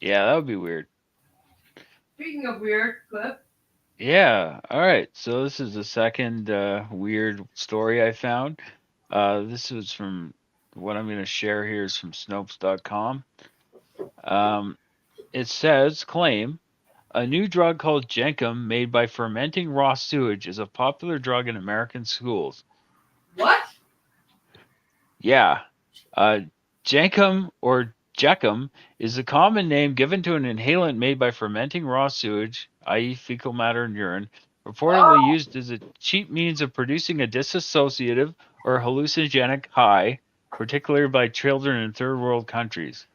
Yeah, that would be weird. Speaking of weird, Cliff. Yeah. All right. So this is the second weird story I found. This was from what I'm going to share here is from Snopes.com. It says claim a new drug called Jenkem made by fermenting raw sewage is a popular drug in American schools. What? Yeah. Jenkem or Jeckum is a common name given to an inhalant made by fermenting raw sewage, i.e. fecal matter and urine, reportedly used as a cheap means of producing a dissociative or hallucinogenic high, particularly by children in third world countries.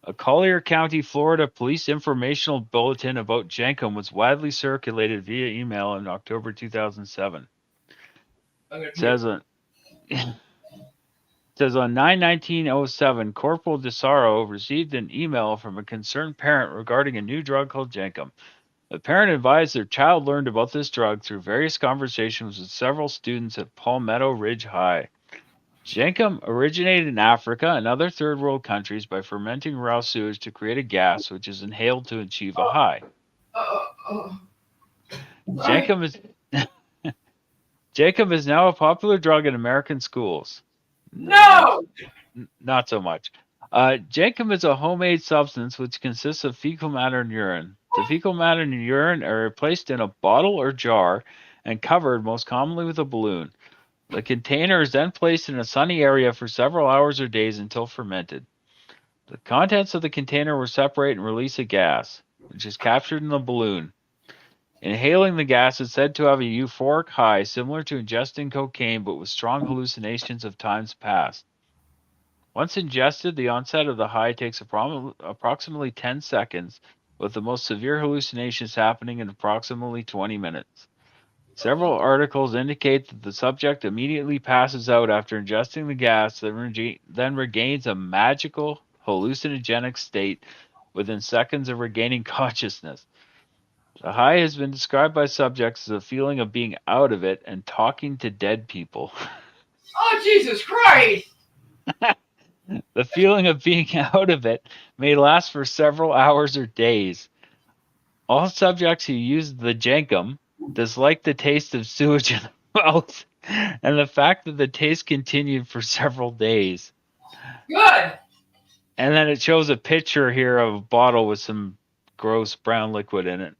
A Collier County, Florida police informational bulletin about Jenkem was widely circulated via email in October 2007. It says on 9/19/07, Corporal DeSaro received an email from a concerned parent regarding a new drug called Jenkem. The parent advised their child learned about this drug through various conversations with several students at Palmetto Ridge High. Jenkem originated in Africa and other third world countries by fermenting raw sewage to create a gas which is inhaled to achieve a high. Jenkem is now a popular drug in American schools. No! Not so much. Jenkem is a homemade substance which consists of fecal matter and urine. The fecal matter and urine are placed in a bottle or jar and covered most commonly with a balloon. The container is then placed in a sunny area for several hours or days until fermented. The contents of the container will separate and release a gas, which is captured in the balloon. Inhaling the gas is said to have a euphoric high similar to ingesting cocaine but with strong hallucinations of times past. Once ingested, the onset of the high takes approximately 10 seconds, with the most severe hallucinations happening in approximately 20 minutes. Several articles indicate that the subject immediately passes out after ingesting the gas, then regains a magical hallucinogenic state within seconds of regaining consciousness. The high has been described by subjects as a feeling of being out of it and talking to dead people. Oh, Jesus Christ! The feeling of being out of it may last for several hours or days. All subjects who use the Jenkem disliked the taste of sewage in the mouth and the fact that the taste continued for several days. Good! And then it shows a picture here of a bottle with some gross brown liquid in it.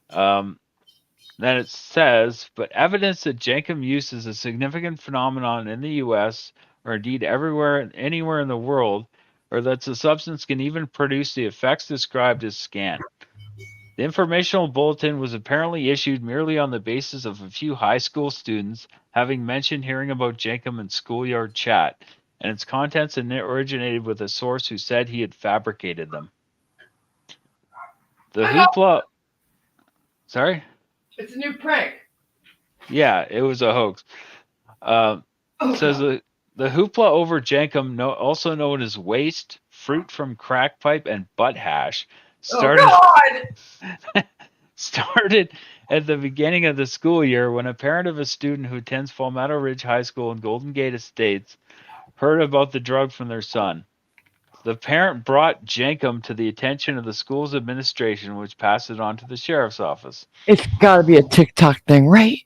Then it says, but evidence that Jenkem use is a significant phenomenon in the U.S. or indeed anywhere in the world, or that the substance can even produce the effects described is scant. The informational bulletin was apparently issued merely on the basis of a few high school students having mentioned hearing about Jenkem in schoolyard chat, and its contents originated with a source who said he had fabricated them. The hoopla... Sorry? It's a new prank. Yeah, it was a hoax. Says the hoopla over Jenkem, also known as waste, fruit from crack pipe, and butt hash, started at the beginning of the school year when a parent of a student who attends Palmetto Ridge High School in Golden Gate Estates heard about the drug from their son. The parent brought Jenkem to the attention of the school's administration, which passed it on to the sheriff's office. It's got to be a TikTok thing, right?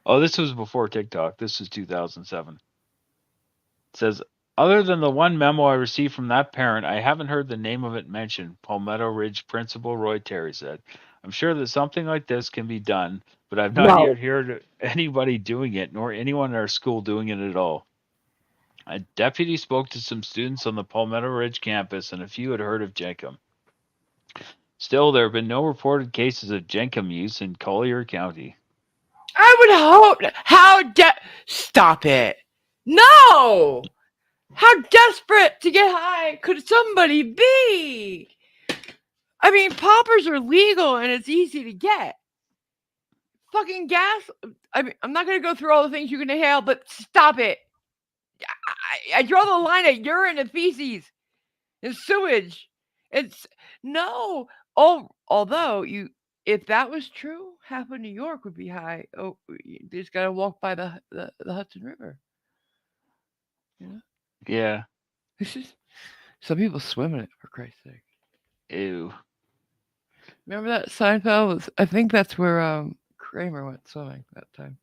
Oh, this was before TikTok. This was 2007. It says, other than the one memo I received from that parent, I haven't heard the name of it mentioned, Palmetto Ridge Principal Roy Terry said. I'm sure that something like this can be done, but I've not yet heard anybody doing it, nor anyone in our school doing it at all. A deputy spoke to some students on the Palmetto Ridge campus, and a few had heard of Jenkem. Still, there have been no reported cases of Jenkem use in Collier County. I would hope. Stop it. No. How desperate to get high could somebody be? I mean, poppers are legal and it's easy to get. Fucking gas. I mean, I'm not going to go through all the things you can inhale, but stop it. I draw the line at urine and feces and sewage. It's no. Although if that was true, half of New York would be high. Oh, you just got to walk by the Hudson River. You know? Yeah. Some people swim in it, for Christ's sake. Ew. Remember that Seinfeld? I think that's where Kramer went swimming that time.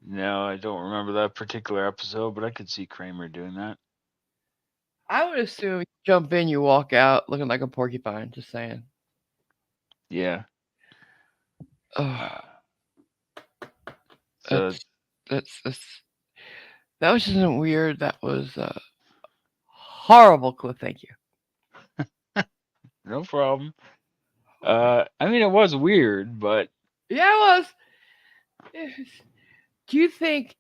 No, I don't remember that particular episode, but I could see Kramer doing that. I would assume you jump in, you walk out looking like a porcupine. Just saying. Yeah. Oh, So that's that was just weird. That was horrible, Cliff. Thank you. no problem. I mean, it was weird, but Yeah, it was. Do you think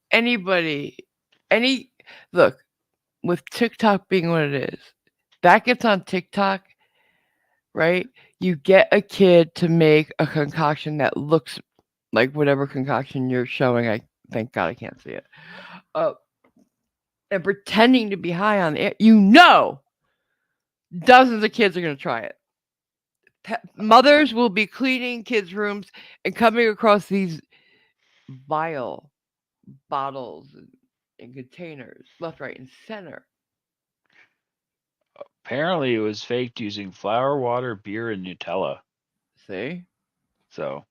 look, with TikTok being what it is, that gets on TikTok, right? You get a kid to make a concoction that looks like whatever concoction you're showing. I thank God I can't see it. And pretending to be high on it, dozens of kids are going to try it. Mothers will be cleaning kids' rooms and coming across these vile bottles and containers left, right, and center. apparently it was faked using flour, water, beer, and Nutella. See? So,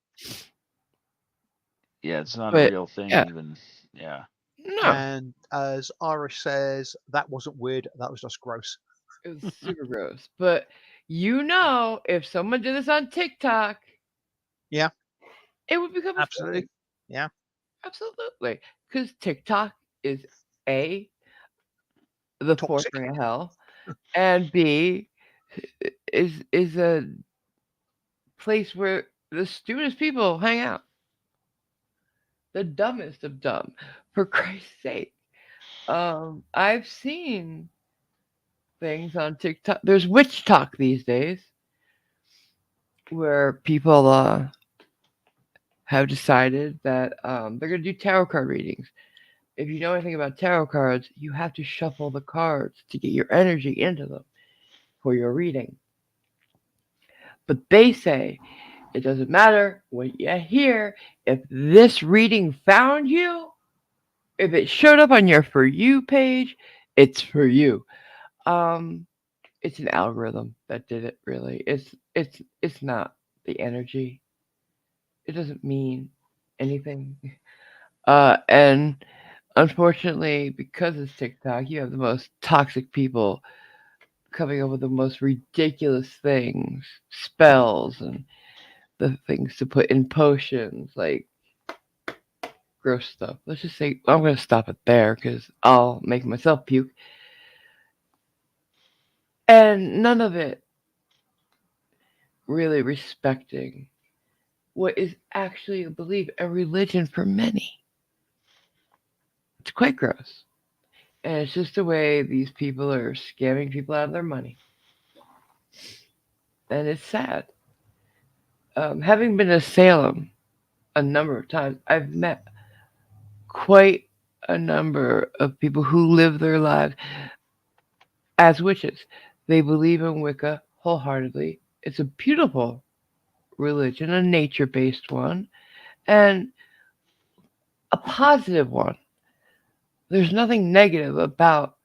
yeah, it's not a real thing, even. Yeah. No. And as Irish says, that wasn't weird. That was just gross. It was super gross. But if someone did this on TikTok, Yeah, it would become a absolutely. thing. Yeah, Absolutely. Because TikTok is A, the fourth toxic. ring of hell, and B, is a place where the stupidest people hang out. The dumbest of dumb. For Christ's sake. I've seen things on TikTok. There's witch talk these days where people have decided that they're going to do tarot card readings. If you know anything about tarot cards, you have to shuffle the cards to get your energy into them for your reading. But they say it doesn't matter what you hear. If this reading found you, if it showed up on your For You page, it's for you. It's an algorithm that did it. Really, it's not the energy. It doesn't mean anything. And unfortunately, because it's TikTok, you have the most toxic people coming up with the most ridiculous things, spells, and the things to put in potions, like gross stuff. Let's just say I'm going to stop it there because I'll make myself puke. And none of it really respecting what is actually a belief and religion for many. It's quite gross. And it's just the way these people are scamming people out of their money. And it's sad. Having been to Salem a number of times, I've met quite a number of people who live their lives as witches. They believe in Wicca wholeheartedly. It's a beautiful religion, a nature based one, and a positive one. There's nothing negative about,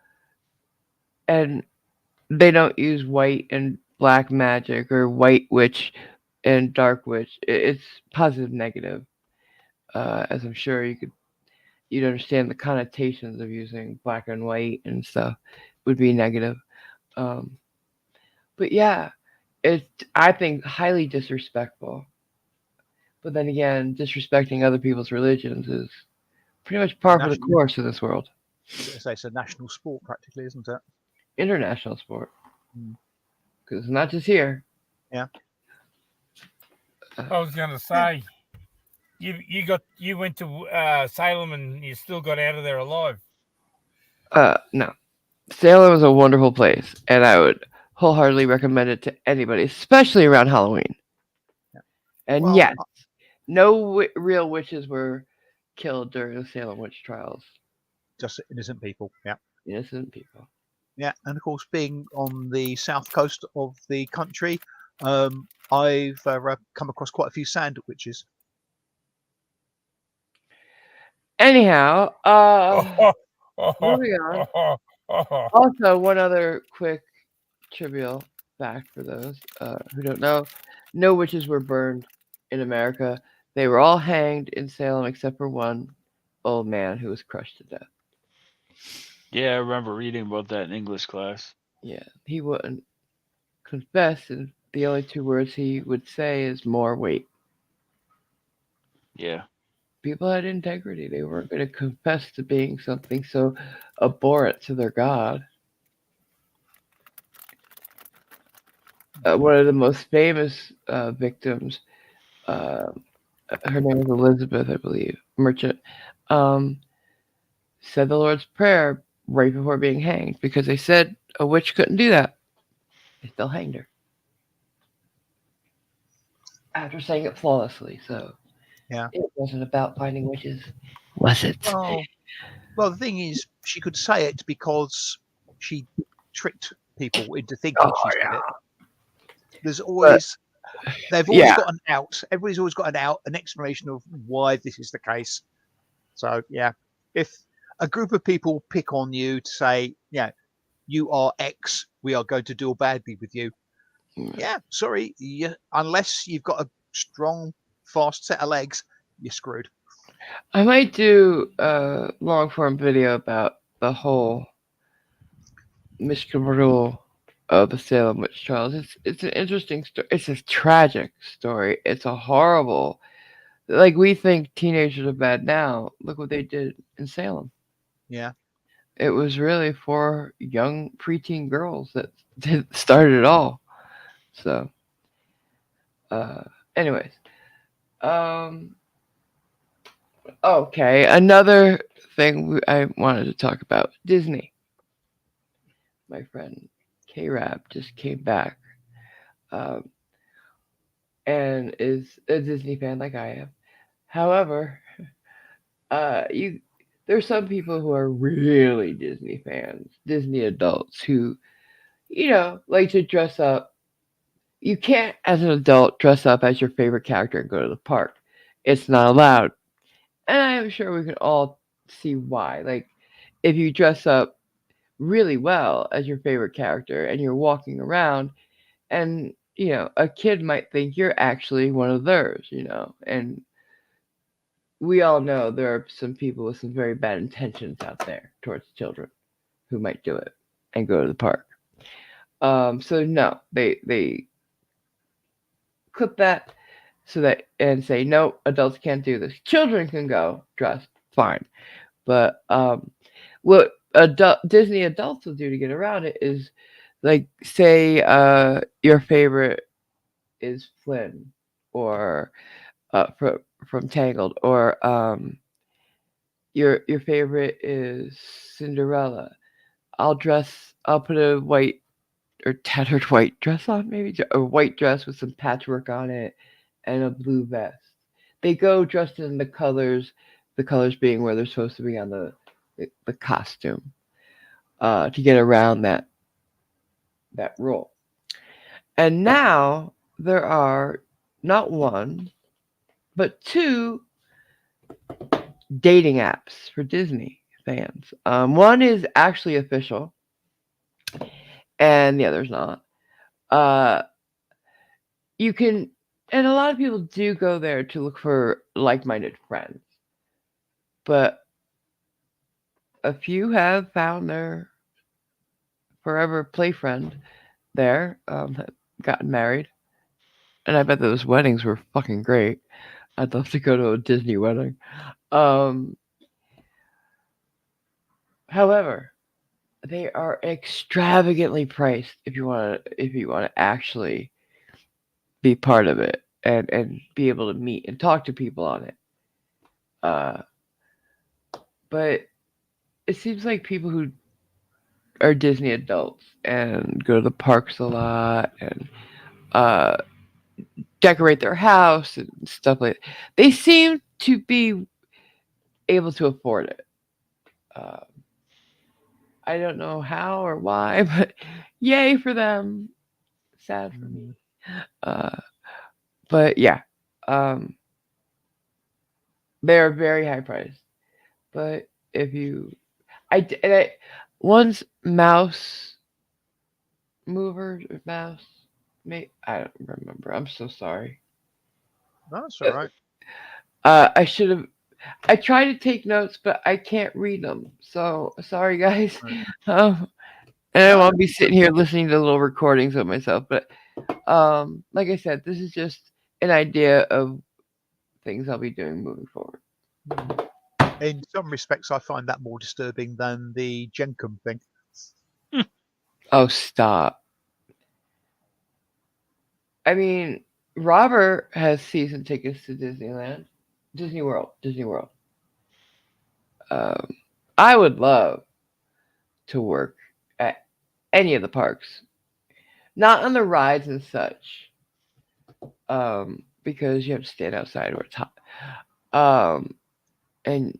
and they don't use white and black magic or white witch and dark witch. It's positive, negative. As I'm sure you'd understand the connotations of using black and white and stuff would be negative. Um, but yeah, it's I think highly disrespectful. But then again, disrespecting other people's religions is pretty much par for the course in this world. It's a national sport, practically, isn't it? International sport. Because it's not just here. Yeah. I was going to say, You went to Salem and you still got out of there alive. No. Salem is a wonderful place, and I would wholeheartedly recommend it to anybody, especially around Halloween. And Well, yes, no real witches were killed during the Salem witch trials. just innocent people. Yeah. Innocent people. Yeah, and of course, being on the south coast of the country, I've come across quite a few sand witches. Anyhow, moving on. Also, one other quick trivial fact for those who don't know: no witches were burned in America. They were all hanged in Salem except for one old man who was crushed to death. Yeah, I remember reading about that in English class. Yeah, he wouldn't confess, and the only two words he would say is "more weight." Yeah. People had integrity. They weren't going to confess to being something so abhorrent to their God. One of the most famous victims, uh, her name was Elizabeth, I believe, Merchant, um, said the Lord's Prayer right before being hanged because they said a witch couldn't do that. They still hanged her after saying it flawlessly. So Yeah. it wasn't about finding witches, was it? Well, the thing is, she could say it because she tricked people into thinking she said it. There's always, they've always Yeah. got an out. Everybody's always got an out, an explanation of why this is the case. So yeah, if a group of people pick on you to say, yeah, you are X, we are going to deal badly with you. Yeah, sorry, unless you've got a strong, fast set of legs, you're screwed. I might do a long form video about the whole miscontrol of the Salem witch trials. It's an interesting story. It's a tragic story. It's a horrible. Like we think teenagers are bad now. Look what they did in Salem. Yeah. It was really for young preteen girls that started it all. So, uh, anyways, um, okay, another thing I wanted to talk about Disney. My friend K Rab just came back um, and is a Disney fan like I am. However, you there's some people who are really Disney fans, Disney adults who like to dress up. You can't, as an adult, dress up as your favorite character and go to the park. It's not allowed, and I'm sure we can all see why. Like, if you dress up really well as your favorite character and you're walking around and a kid might think you're actually one of theirs, and we all know there are some people with some very bad intentions out there towards children who might do it and go to the park. So no, they clip that so that and say no, adults can't do this. Children can go dressed fine, but what Disney adults will do to get around it is like say your favorite is Flynn or from Tangled, or your favorite is Cinderella. I'll put a white or tattered white dress on, maybe a white dress with some patchwork on it and a blue vest. They go dressed in the colors being where they're supposed to be on the costume to get around that rule. And now there are not one but two dating apps for Disney fans. One is actually official, and the other's not. Uh, you can, and a lot of people do go there to look for like-minded friends, but a few have found their forever play friend there, have gotten married, and I bet those weddings were fucking great. I'd love to go to a Disney wedding. Um, However, they are extravagantly priced if you want to actually be part of it and be able to meet and talk to people on it. Uh, but it seems like people who are Disney adults and go to the parks a lot and uh, decorate their house and stuff like that, they seem to be able to afford it. Uh, I don't know how or why, but yay for them. Sad for me. Uh, but yeah, um, they're very high priced. But if you, and I one's mouse mover or mouse, I don't remember. I'm so sorry. That's all right. I should have. I try to take notes, but I can't read them. So sorry, guys. Right. And I No, won't be sitting here listening to little recordings of myself. But like I said, this is just an idea of things I'll be doing moving forward. In some respects, I find that more disturbing than the Jenkum thing. Oh, stop. I mean, Robert has season tickets to Disneyland, Disney World, Disney World. Um, I would love to work at any of the parks, not on the rides and such, because you have to stand outside where it's hot. And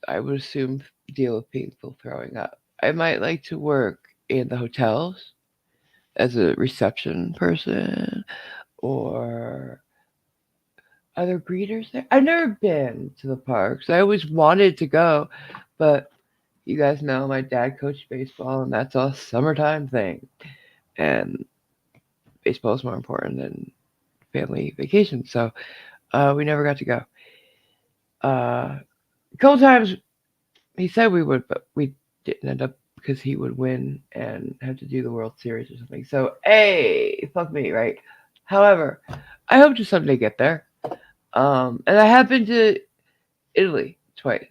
I would assume deal with people throwing up. I might like to work in the hotels as a reception person or other greeters there. I've never been to the parks. I always wanted to go, but you guys know my dad coached baseball, and that's a summertime thing. And baseball is more important than family vacation, so we never got to go. A couple times he said we would, but we didn't end up because he would win and have to do the World Series or something. So, hey, fuck me, right? However, I hope to someday get there. And I have been to Italy twice.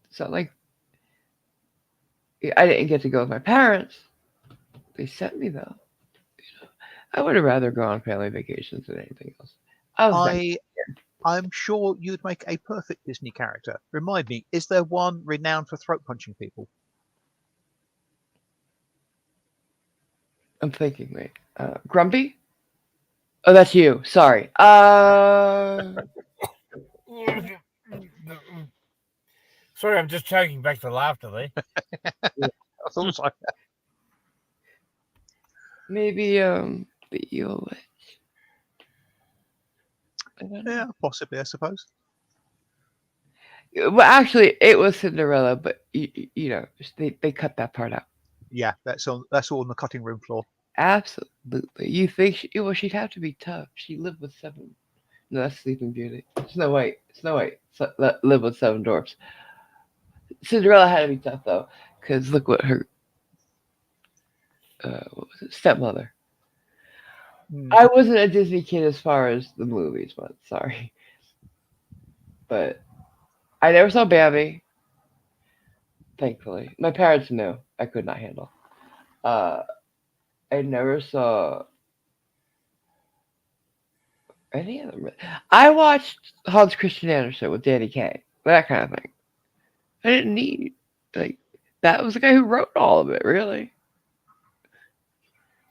It's not like I didn't get to go with my parents. They sent me though. I would have rather gone on family vacations than anything else. I'm sure you'd make a perfect Disney character. Remind me, is there one renowned for throat punching people? I'm thinking, wait. Grumpy? Oh, that's you. Sorry. Sorry, I'm just choking back to laughter there. I thought so. Maybe the eel witch. Yeah, possibly, I suppose. Well, actually, it was Cinderella, but you know, they cut that part out. Yeah, that's all on the cutting room floor. Absolutely. You think well, she'd have to be tough. She lived with 7. No, that's Sleeping Beauty. Snow White. Lived with 7 dwarfs. Cinderella had to be tough though, because look what her what was it? Stepmother. I wasn't a Disney kid as far as the movies went. Sorry, but I never saw Bambi. Thankfully, my parents knew I could not handle. I never saw any of them. I watched Hans Christian Andersen with Danny Kaye, that kind of thing. I didn't need like that was the guy who wrote all of it, really.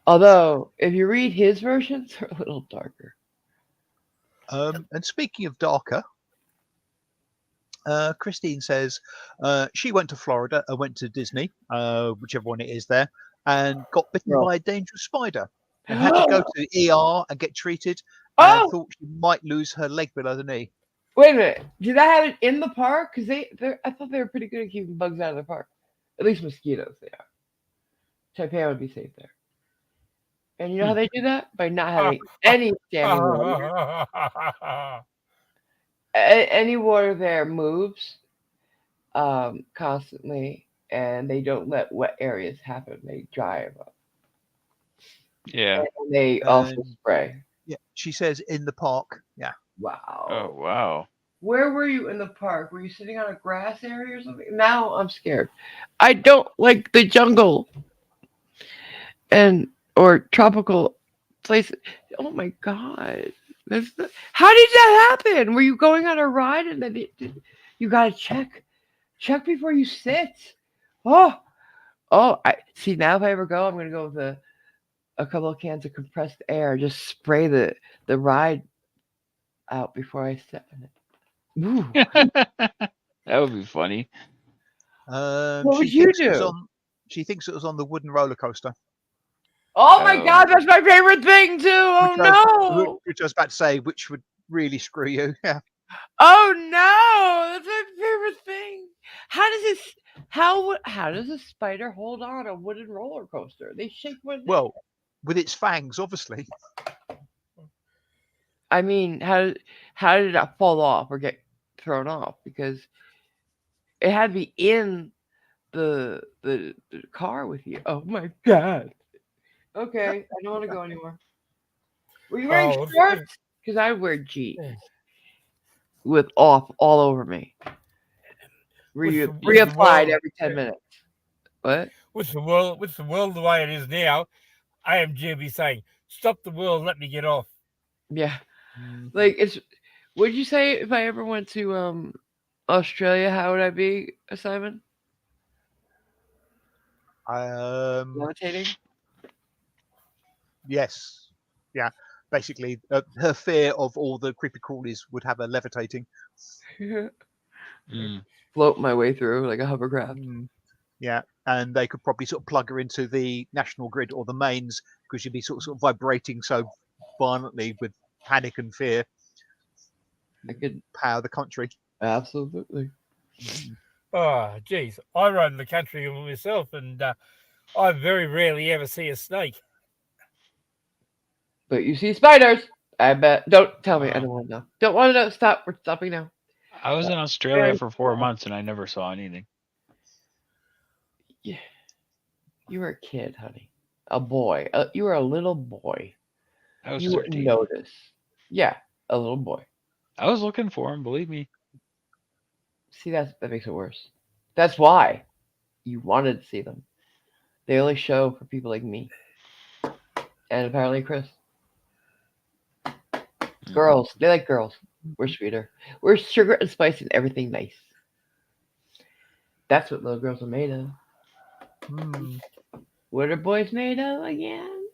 Although, if you read his versions, they're a little darker. And speaking of darker, Christine says she went to Florida and went to Disney, whichever one it is there, and got bitten by a dangerous spider and had to go to the ER and get treated and thought she might lose her leg below the knee. Wait a minute. Did that happen in the park? Because I thought they were pretty good at keeping bugs out of the park. At least mosquitoes, they are. Taipan would be safe there. And you know how they do that? By not having any standing water. Any water there moves constantly, and they don't let wet areas happen. They dry them up. Yeah. And they also spray. Yeah, she says in the park. Yeah. Wow. Oh, wow. Where were you in the park? Were you sitting on a grass area or something? Now I'm scared. I don't like the jungle or tropical places. Oh my god! How did that happen? Were you going on a ride and then You gotta check before you sit. Oh, I see. Now if I ever go, I'm gonna go with a couple of cans of compressed air. Just spray the ride out before I sit in it. Ooh. That would be funny. What would She you thinks it was do? on. She thinks it was on the wooden roller coaster. Oh my God, Oh. that's my favorite thing too. Oh no. Which I was about to say, which would really screw you. Yeah. Oh no, that's my favorite thing. How does this? How does a spider hold on a wooden roller coaster? They shake when they. Well, with its fangs, obviously. I mean, how did that fall off or get thrown off? Because it had to be in the car with you. Oh my God. Okay, I don't want to go anymore. Were you wearing Oh, shorts? Because I wear jeans with off all over me. Reapplied world- every 10 minutes. What? with the world the way it is now, AMG be saying, "Stop the world, let me get off." Yeah. Mm. Like it's. Would you say if I ever went to Australia, how would I be, Simon? Levitating. Yes. Yeah. Basically, her fear of all the creepy crawlies would have her levitating. Mm. Float my way through like a hovercraft. Yeah, and they could probably sort of plug her into the national grid or the mains because she'd be sort of vibrating so violently with panic and fear. I could Power the country. absolutely. Oh, geez, I run the country myself, and I very rarely ever see a snake. But you see spiders. I bet. Don't tell me. I Wow. don't want to know. Don't want to know. Stop. We're stopping now. I was in Australia for 4 months and I never saw anything. Yeah. You were a kid, honey. A boy. You were a little boy. I was You wouldn't 13. notice. Yeah, a little boy. I was looking for him, believe me. See, that makes it worse. That's why you wanted to see them. They only show for people like me. And apparently Chris. Mm. Girls. They like girls. We're sweeter. We're sugar and spice and everything nice. That's what little girls are made of. What are boys made of again?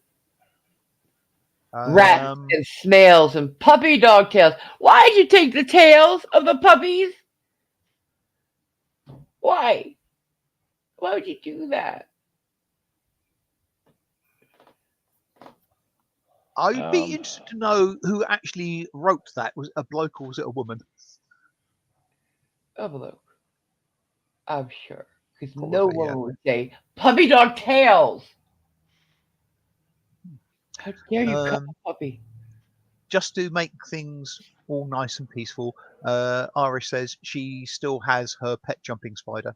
Rats and snails and puppy dog tails. Why'd you take the tails of the puppies? Why? Why would you do that? I'd be interested to know who actually wrote that. Was it a bloke or was it a woman? A bloke. I'm sure. Because Probably, no yeah. woman would say puppy dog tails. How dare you cut a puppy? Just to make things all nice and peaceful, Irish says she still has her pet jumping spider.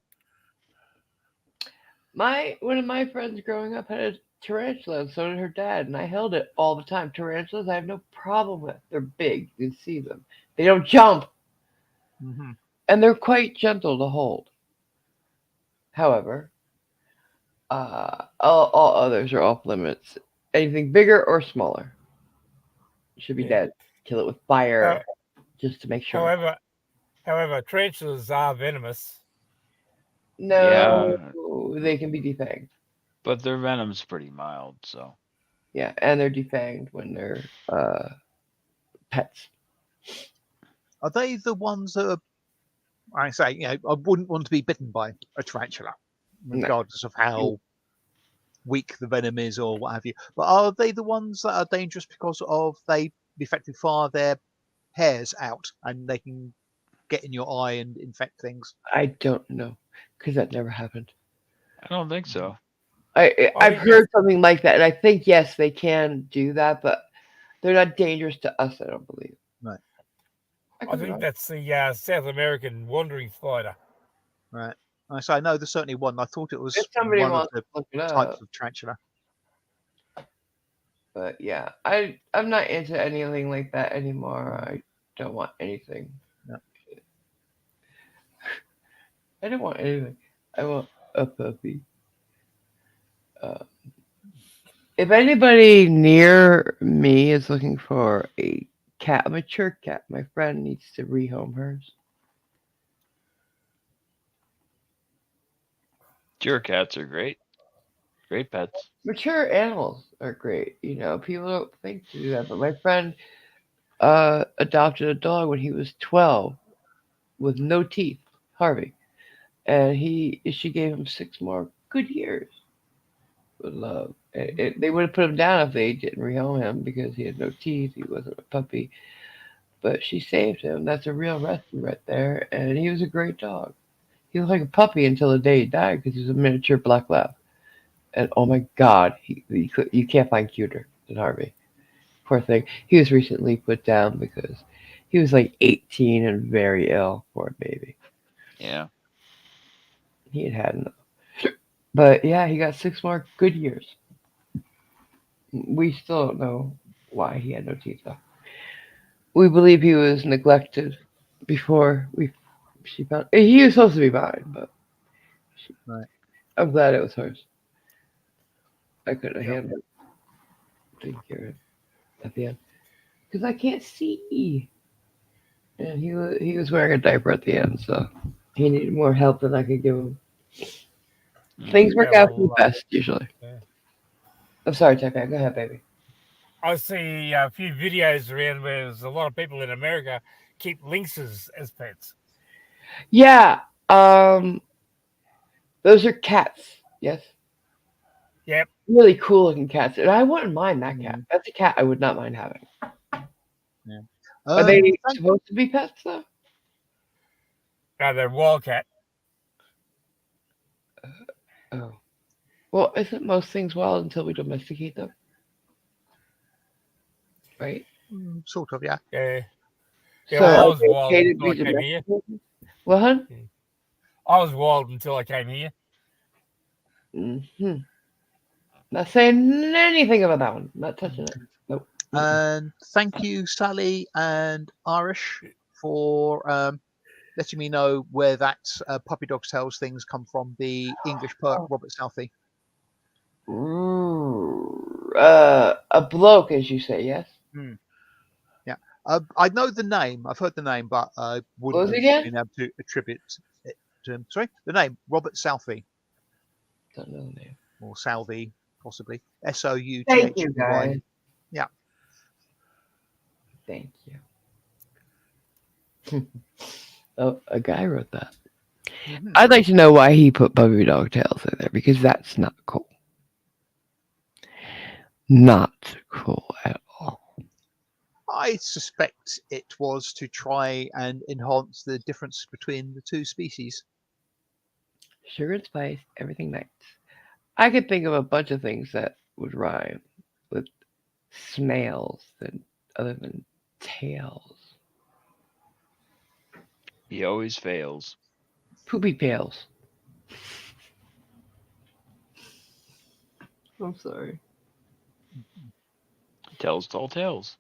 One of my friends growing up had a tarantula, and so did her dad, and I held it all the time. Tarantulas, I have no problem with. They're big. You can see them. They don't jump, and they're quite gentle to hold. However, all others are off limits. Anything bigger or smaller should be dead. Kill it with fire, just to make sure. However, tarantulas are venomous. No, they can be defanged. But their venom's pretty mild, so. Yeah, and they're defanged when they're pets. Are they the ones that I say, I wouldn't want to be bitten by a tarantula, regardless of how weak the venom is or what have you. But are they the ones that are dangerous because of they effectively fire their hairs out and they can get in your eye and infect things? I don't know, because that never happened. I don't think so. I've heard something like that, and I think yes, they can do that, but they're not dangerous to us. I don't believe. Right. I think that's the South American wandering spider. Right. I say no. There's certainly one. I thought it was If somebody one of wants the to look it up. types of tarantula. But yeah, I'm not into anything like that anymore. I don't want anything. No. I don't want anything. I want a puppy. If anybody near me is looking for a mature cat, my friend needs to rehome hers. Your cats are great. Great pets. Mature animals are great. People don't think to do that, but my friend adopted a dog when he was 12 with no teeth, Harvey, and she gave him 6 more good years with love. They would have put him down if they didn't rehome him because he had no teeth. He wasn't a puppy, but she saved him. That's a real rescue right there, and he was a great dog. He was like a puppy until the day he died because he was a miniature black lab. And oh my God, you can't find cuter than Harvey. Poor thing. He was recently put down because he was like 18 and very ill. Poor baby. Yeah. He had enough. But yeah, he got 6 more good years. We still don't know why he had no teeth though. We believe he was neglected before she found. He was supposed to be mine, but Right. I'm glad it was hers. I could have Yep. handled taking care of it at the end because I can't see. And he was wearing a diaper at the end, so he needed more help than I could give him. Things work Yeah, out for the well, best usually. yeah. I'm sorry, Tepe. Go ahead, baby. I see a few videos around where there's a lot of people in America keep lynxes as pets. Yeah. Those are cats. Yes. Yep. Really cool looking cats, and I wouldn't mind that cat. Mhm. That's a cat I would not mind having. Yeah. Are they Thank- supposed to be pets though? They're wildcat. Oh. Well, isn't most things wild until we domesticate them? Right? Sort of, yeah. Yeah. So Yeah, well, I are was they wild okay to until be I came here. domesticated? What, hun? I was wild until I came here. Mm-hmm. Not saying anything about that one. Not touching it. Nope. And thank you, Sally and Irish, for letting me know where that puppy dog tales things come from. The English poet Robert Southey. A bloke, as you say, yes? Yeah, I know the name. I've heard the name, but I What wouldn't was it have again? been able to attribute it to him. Sorry, the name Robert Southey Don't know the name. or Southey, possibly Southey. Thank you, guys. Yeah. Thank you. Oh, a guy wrote that. Mhm. I'd like to know why he put puppy dog tails in there because that's not cool. Not cool at all. I suspect it was to try and enhance the difference between the two species. Sugar and spice, everything nice. I could think of a bunch of things that would rhyme with snails than other than tails. He always fails. Poopy pails. I'm sorry. Tells tall tales.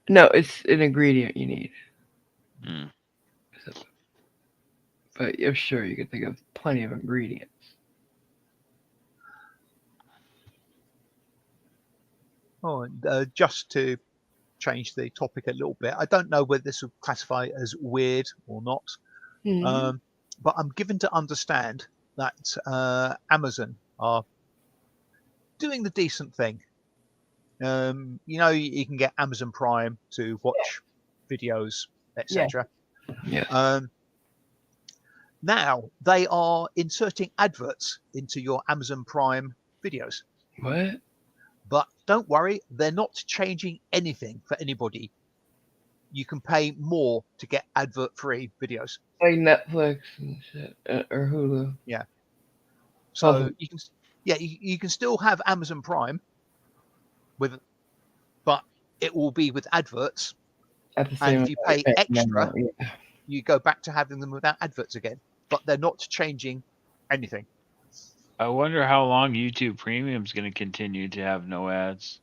No, it's an ingredient you need. Mm. But you're sure you could think of plenty of ingredients. Oh, and just to change the topic a little bit, I don't know whether this would classify as weird or not, Mhm. but I'm given to understand that Amazon are doing the decent thing. You can get Amazon Prime to watch videos, etc. Yes. Now they are inserting adverts into your Amazon Prime videos. What? But don't worry, they're not changing anything for anybody. You can pay more to get advert-free videos. Like Netflix and shit, or Hulu. Yeah. So Awesome. you can still have Amazon Prime but it will be with adverts. At the And same if you pay amount extra, now, yeah. you go back to having them without adverts again. But they're not changing anything. I wonder how long YouTube Premium is going to continue to have no ads.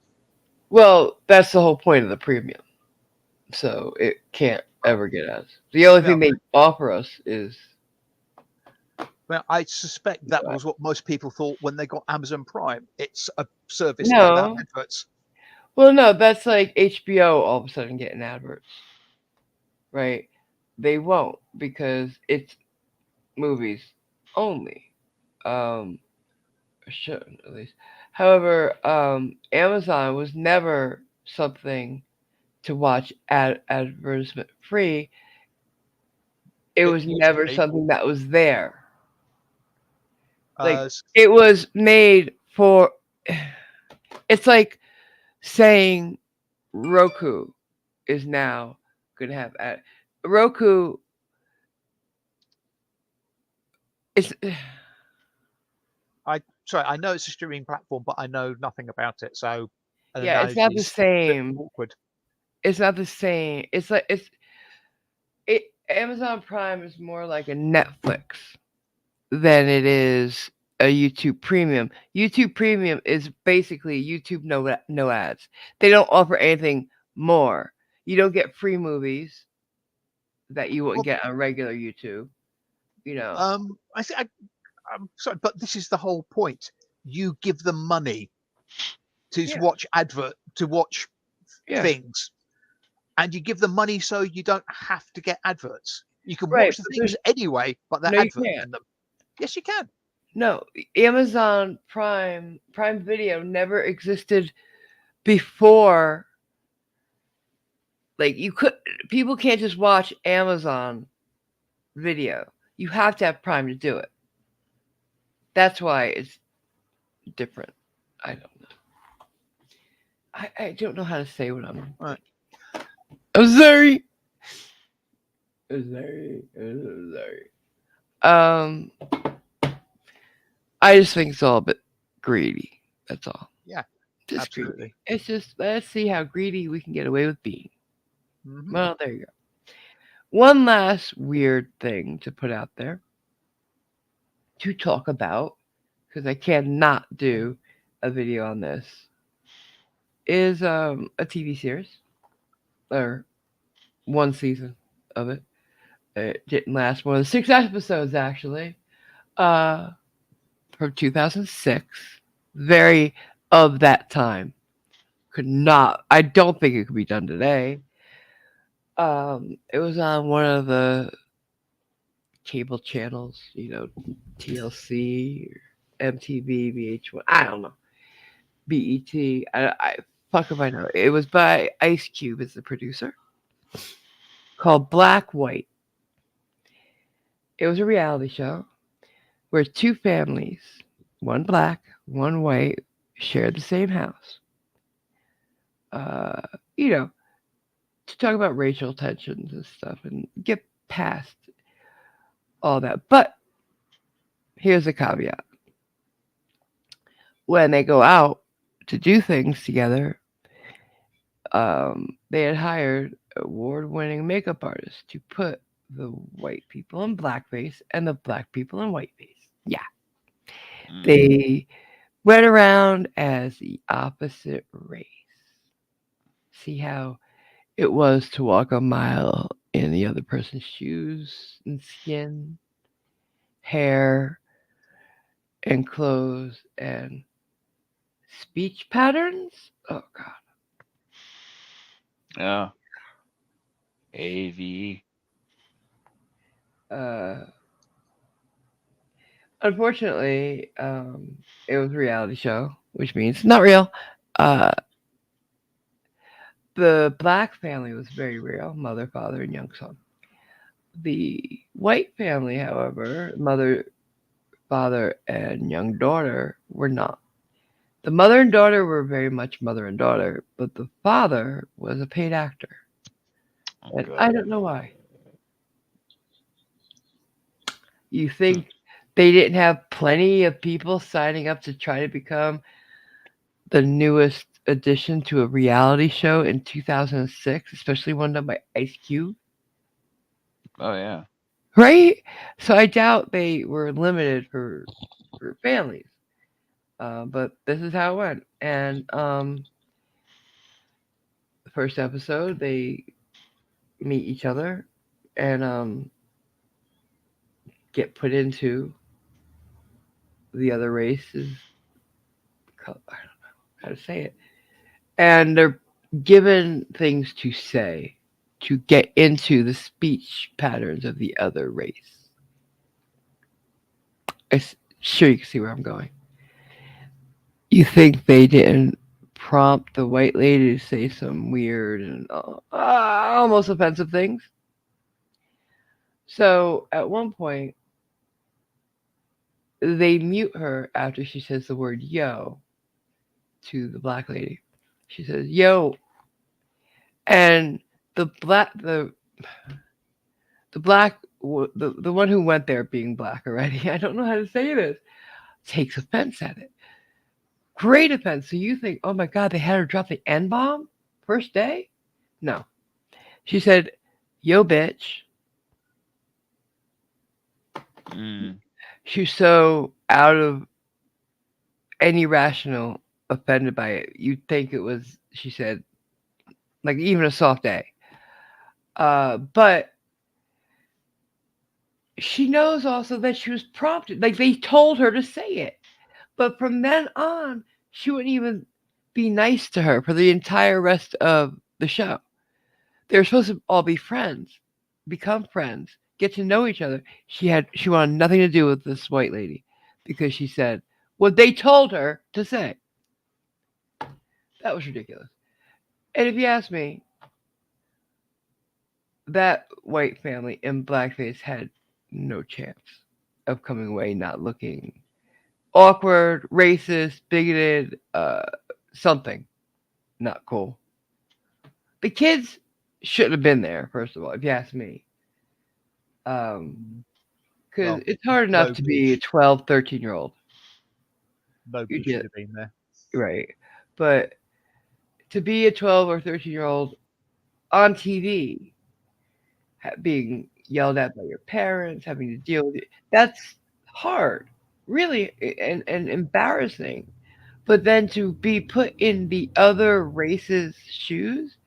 Well, that's the whole point of the premium. So it can't ever get ads. The only thing they offer us is. Well, I suspect that was what most people thought when they got Amazon Prime. It's a service No. without adverts. Well, no, that's like HBO all of a sudden getting adverts. Right? They won't because it's movies. only. Shouldn't at least. However, Amazon was never something to watch advertisement free. It It was used to never be. something that was there. Like Uh, it was made for. It's like saying Roku is now going to have Roku is I know it's a streaming platform, but I know nothing about it. So an yeah, it's analogy not the is a bit same. awkward. It's not the same. It's like it Amazon Prime is more like a Netflix than it is a YouTube Premium. YouTube Premium is basically YouTube no ads. They don't offer anything more. You don't get free movies that you wouldn't Well, get on regular YouTube. You know. I think I'm sorry, but this is the whole point. You give them money to Yeah. watch Yeah. things, and you give them money so you don't have to get adverts. You can Right. watch the But things anyway, but they're no, you adverts can't. in them. Yes, you can. No, Amazon Prime Video never existed before. Like you could, people can't just watch Amazon Video. You have to have Prime to do it. That's why it's different. I don't know. I don't know how to say what I'm. Right. I'm sorry. I'm sorry. I'm sorry. I just think it's all a bit greedy. That's all. Yeah, Just greedy. absolutely. It's just let's see how greedy we can get away with being. Mhm. Well, there you go. One last weird thing to put out there to talk about, because I cannot do a video on this, is a TV series or one season of it. It didn't last more than 6 episodes actually. Uh, from 2006, very of that time. Could not. I don't think it could be done today. It was on one of the cable channels, TLC, or MTV, VH1. I don't know. BET. I fuck if I know. It was by Ice Cube as the producer, called Black White. It was a reality show where two families, one black, one white, shared the same house. Uh, you know, to talk about racial tensions and stuff and get past all that. But here's a caveat: when they go out to do things together, they had hired award-winning makeup artists to put the white people in blackface and the black people in whiteface. Yeah, Mm. they went around as the opposite race. See how it was to walk a mile in the other person's shoes and skin, hair and clothes and speech patterns. Oh Yeah. AV. God. Unfortunately, it was a reality show, which means not real. Uh, the black family was very real: mother, father, and young son. The white family, however, mother, father, and young daughter were not. The mother and daughter were very much mother and daughter, but the father was a paid actor. Oh, And good. I don't know why. You think they didn't have plenty of people signing up to try to become the newest addition to a reality show in 2006, especially one done by Ice Cube? Oh yeah. Right? So I doubt they were limited for families. But this is how it went. And the first episode, they meet each other and get put into the other races. I don't know how to say it. And they're given things to say to get into the speech patterns of the other race. Sure, you can see where I'm going. You think they didn't prompt the white lady to say some weird and almost offensive things? So at one point, they mute her after she says the word yo to the black lady. She says yo, and the black the black the one who went there being black already. I don't know how to say this. Takes offense at it. Great offense. So you think, oh my god, they had her drop the N bomb first day? No. She said, yo, bitch. Mm. She's so out of any rational offended by it. You'd think it was, she said, like even a soft A. But she knows also that she was prompted. Like they told her to say it. But from then on, she wouldn't even be nice to her for the entire rest of the show. They were supposed to all be friends, become friends, get to know each other. She wanted nothing to do with this white lady because she said what they told her to say. That was ridiculous. And if you ask me, that white family in blackface had no chance of coming away not looking awkward, racist, bigoted, something not cool. The kids shouldn't have been there, first of all, if you ask me. Because Well, it's hard enough to be a nobody 12, 13-year-old. Nobody You should get have been there. right. But to be a 12 or 13-year-old on TV, being yelled at by your parents, having to deal with it, that's hard, really, and embarrassing. But then to be put in the other race's shoes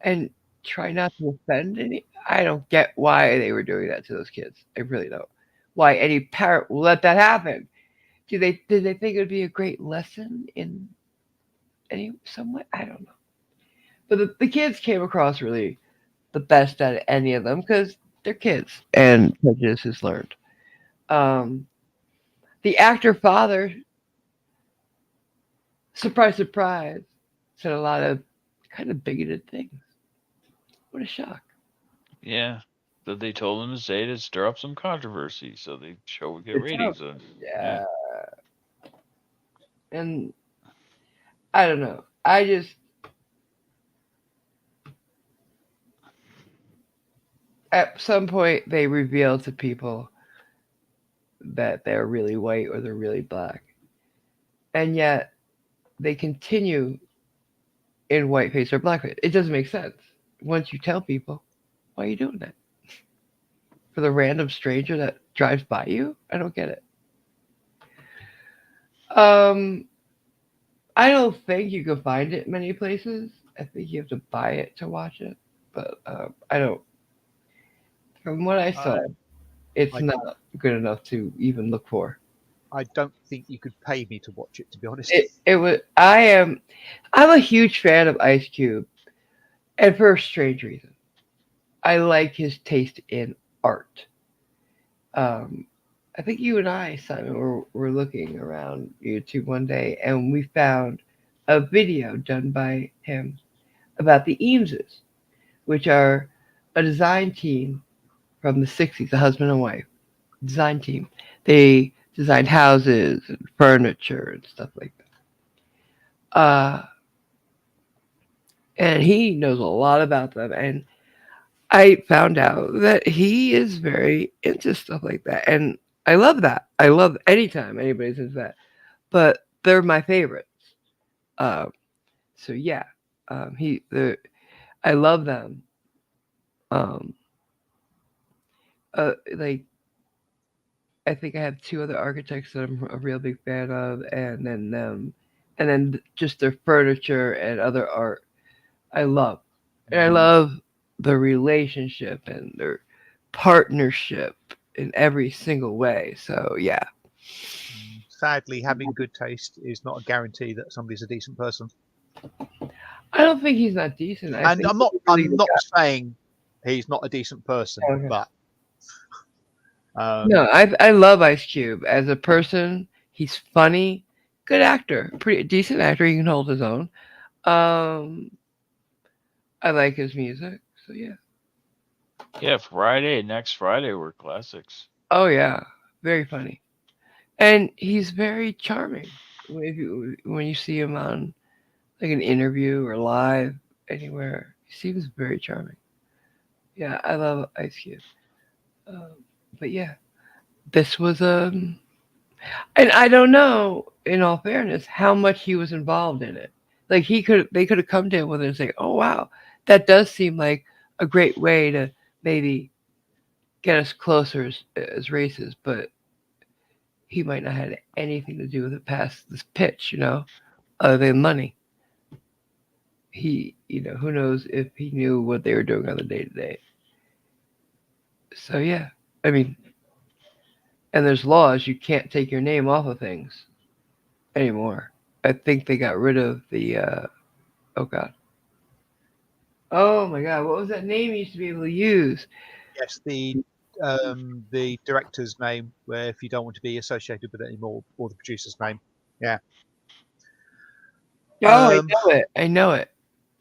and try not to offend any, I don't get why they were doing that to those kids. I really don't. Why any parent will let that happen? Did they think it would be a great lesson in any some way? I don't know. But the kids came across really the best out of any of them because they're kids and prejudice is learned. Um, the actor father, surprise, surprise, said a lot of kind of bigoted things. What a shock! Yeah. That they told him to say to stir up some controversy so the show would get It's how, ratings. Yeah. yeah, and I don't know. I just at some point they reveal to people that they're really white or they're really black, and yet they continue in whiteface or blackface. It doesn't make sense. Once you tell people, why are you doing that? For the random stranger that drives by you? I don't get it. Um, I don't think you can find it many places. I think you have to buy it to watch it. But I don't. From what I saw, it's I, not good enough to even look for. I don't think you could pay me to watch it, to be honest. It was. I'm a huge fan of Ice Cube, and for a strange reason. I like his taste in art. Um, I think you and I, Simon, were looking around YouTube one day and we found a video done by him about the Eameses, which are a design team from the 60s, a husband and wife design team. They designed houses and furniture and stuff like that. And he knows a lot about them. And I found out that he is very into stuff like that. And I love that. I love anytime anybody's into that. But they're my favorites. Um, so yeah, I love them. Um, like I think I have two other architects that I'm a real big fan of, and then them, and then just their furniture and other art. I love, and I love the relationship and their partnership in every single way. So yeah, Sadly, having good taste is not a guarantee that somebody's a decent person. I don't think he's not decent. I And think I'm not he's a really I'm good not guy. saying he's not a decent person, Okay. but No, I love Ice Cube as a person. He's funny, good actor, pretty decent actor. He can hold his own. Um, I like his music, so yeah. Yeah, next Friday were classics. Oh yeah, very funny, and he's very charming. When you see him on like an interview or live anywhere, he seems very charming. Yeah, I love Ice Cube. Um, but yeah, this was and I don't know, in all fairness, how much he was involved in it. Like they could have come to him with it and say, "Oh wow, that does seem like a great way to maybe get us closer as races," but he might not have had anything to do with it past this pitch, other than money. Who knows if he knew what they were doing on the day to day. So yeah, I mean, and there's laws you can't take your name off of things anymore. I think they got rid of the oh god. Oh my god, what was that name you used to be able to use? Yes, the director's name, where if you don't want to be associated with it anymore, or the producer's name. Yeah. Oh, Um, I know it.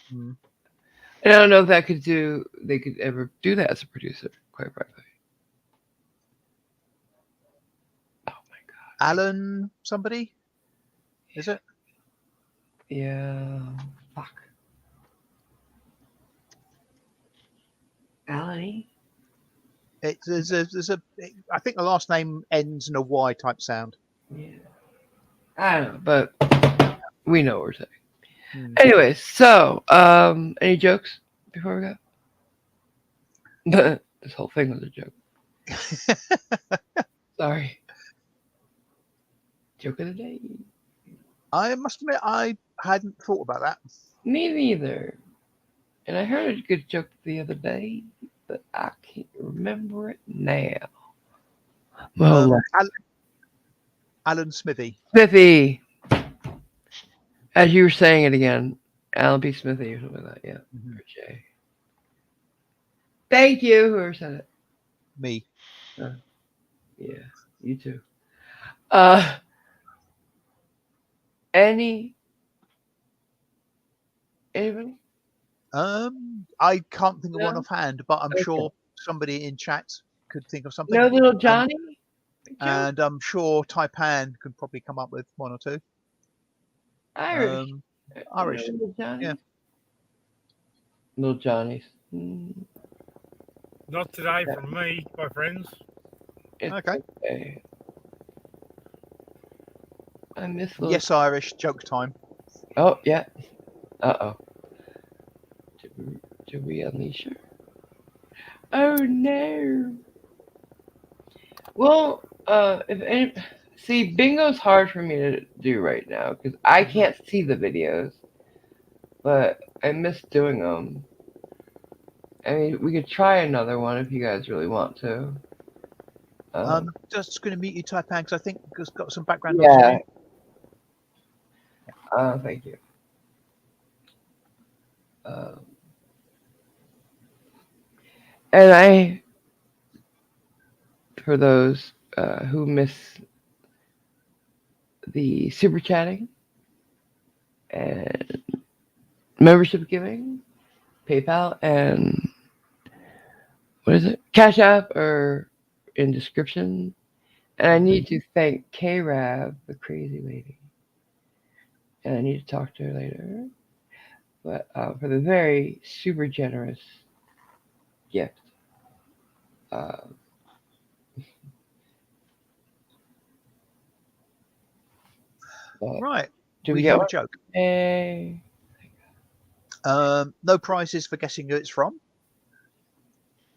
hmm. And I don't know if they could ever do that as a producer, quite frankly. Oh my god. Alan somebody? Is it? Yeah. Fuck. Alan? There's a I think the last name ends in a Y type sound. Yeah. I don't know, but we know what we're saying. Hmm. Anyway, so any jokes before we go? This whole thing was a joke. Sorry. Joke of the day. I must admit, I hadn't thought about that. Me neither. And I heard a good joke the other day, but I can't remember it now. Well, Alan Smithy. Smithy. As you were saying it again, Alan P. Smithy or something like that. Yeah. Mhm. Or Jay. Thank you, whoever said it. Me. Yeah, you too. Anybody? I can't think of one No? offhand, but I'm Okay. sure somebody in chat could think of something. No little Johnny? And I'm sure Taipan could probably come up with one or two. Irish. Irish. No little Johnny? Yeah. Little Johnny's. Not today from me, my friends. It's Okay. okay. I miss little. Yes, Irish. Joke time. Oh, yeah. Uh-oh. Did we unleash her? Oh, no. Well, see, bingo's hard for me to do right now because I can't see the videos, but I miss doing them. I mean, we could try another one if you guys really want to. I'm just going to mute you, Taipan, because I think it's got some background Yeah. noise. Thank you. And for those who miss the super chatting and membership giving, PayPal and what is it? Cash App or in description. And I need to thank K-Rab, the crazy lady. And I need to talk to her later. But for the very super generous gift. Right. Do we get have one? a joke. Hey. No prizes for guessing who it's from.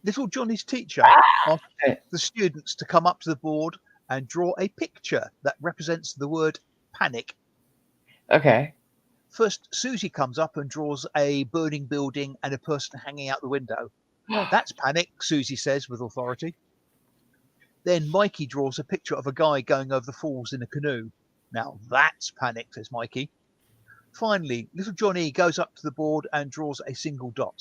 Little Johnny's teacher asked the students to come up to the board and draw a picture that represents the word panic. Okay. First, Susie comes up and draws a burning building and a person hanging out the window. That's panic, Susie says with authority. Then Mikey draws a picture of a guy going over the falls in a canoe. Now that's panic, says Mikey. Finally, little Johnny goes up to the board and draws a single dot.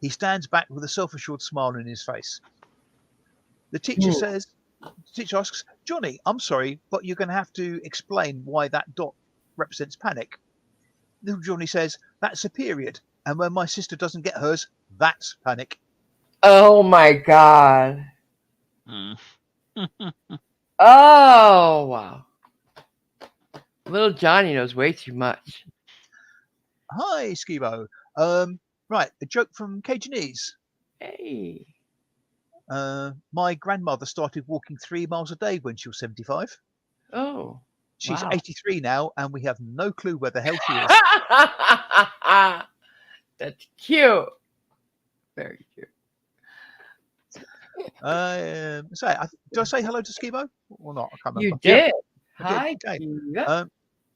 He stands back with a self-assured smile on his face. The teacher says, Teacher asks, Johnny, I'm sorry, but you're going to have to explain why that dot represents panic. Little Johnny says, that's a period. And when my sister doesn't get hers, that's panic. Oh my god. Mm. Oh wow. Little Johnny knows way too much. Hi, Skibo. Right, a joke from Cajunese. Hey. My grandmother started walking 3 miles a day when she was 75. Oh. She's Wow. 83 now, and we have no clue where the hell she is. That's cute. Very cute. Do I say hello to Skibo or not? I can't remember. You did. I did. Hi. Okay. Yeah.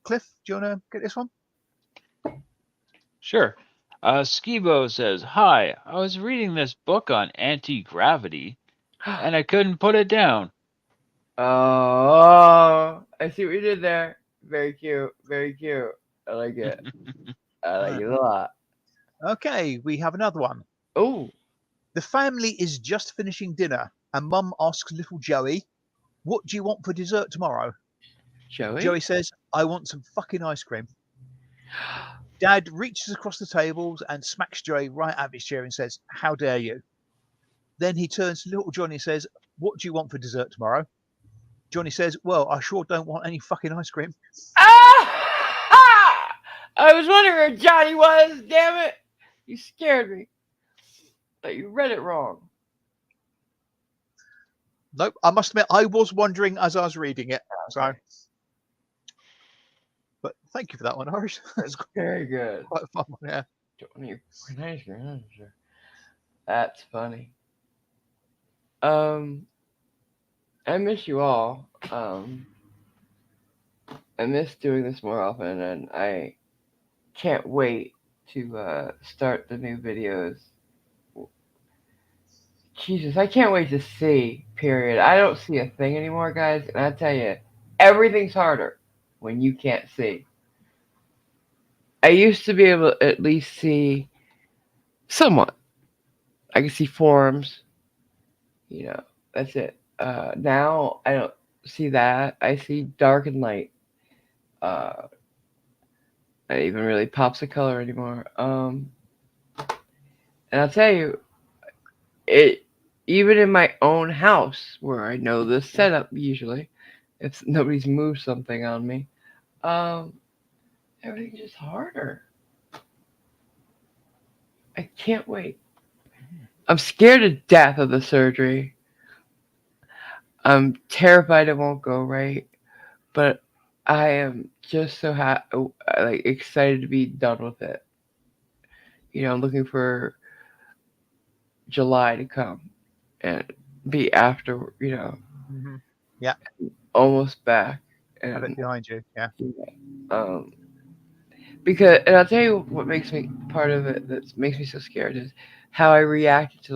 Cliff, do you want to get this one? Sure. Skibo says, "Hi, I was reading this book on anti-gravity, and I couldn't put it down." Oh, I see what you did there. Very cute. Very cute. I like it. I like it a lot. Okay, we have another one. Oh, The family is just finishing dinner, and Mum asks little Joey, "What do you want for dessert tomorrow?" Joey. Joey says, "I want some fucking ice cream." Dad reaches across the tables and smacks Joey right out of his chair and says, "How dare you?" Then he turns to little Johnny and says, "What do you want for dessert tomorrow?" Johnny says, "Well, I sure don't want any fucking ice cream." Ah! I was wondering where Johnny was. Damn it! You scared me. But you read it wrong. Nope, I must admit, I was wondering as I was reading it. So, but thank you for that one, Irish. That's Very good. quite a fun one, yeah. Johnny, nice. That's funny. I miss you all. I miss doing this more often, and I can't wait to start the new videos. Jesus, I can't wait to see. Period. I don't see a thing anymore, guys, and I tell you, everything's harder when you can't see. I used to be able to at least see somewhat. I can see forms. You know, that's it. Now I don't see that. I see dark and light. Uh, it even really pops a color anymore. And I'll tell you, it even in my own house where I know the setup usually, if nobody's moved something on me, um, everything's just harder. I can't wait. I'm scared to death of the surgery. I'm terrified it won't go right, but I am just so like excited to be done with it. I'm looking for July to come and be after, Mm-hmm. Yeah, almost back. have it And behind you. Yeah. um, because, and I'll tell you what makes me part of it that makes me so scared is how I reacted to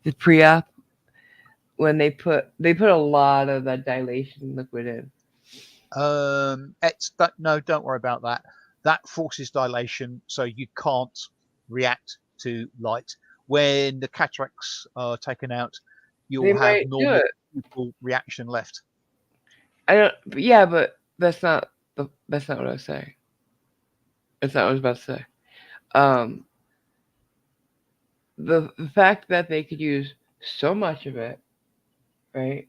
the pre-op when they put a lot of that dilation liquid in. No, don't worry about that. That forces dilation, so you can't react to light. When the cataracts are taken out, They you'll have might do normal it. pupil reaction left. I don't. Yeah, but that's not what I was saying. That's not what I was about to say. Um, the fact that they could use so much of it, right?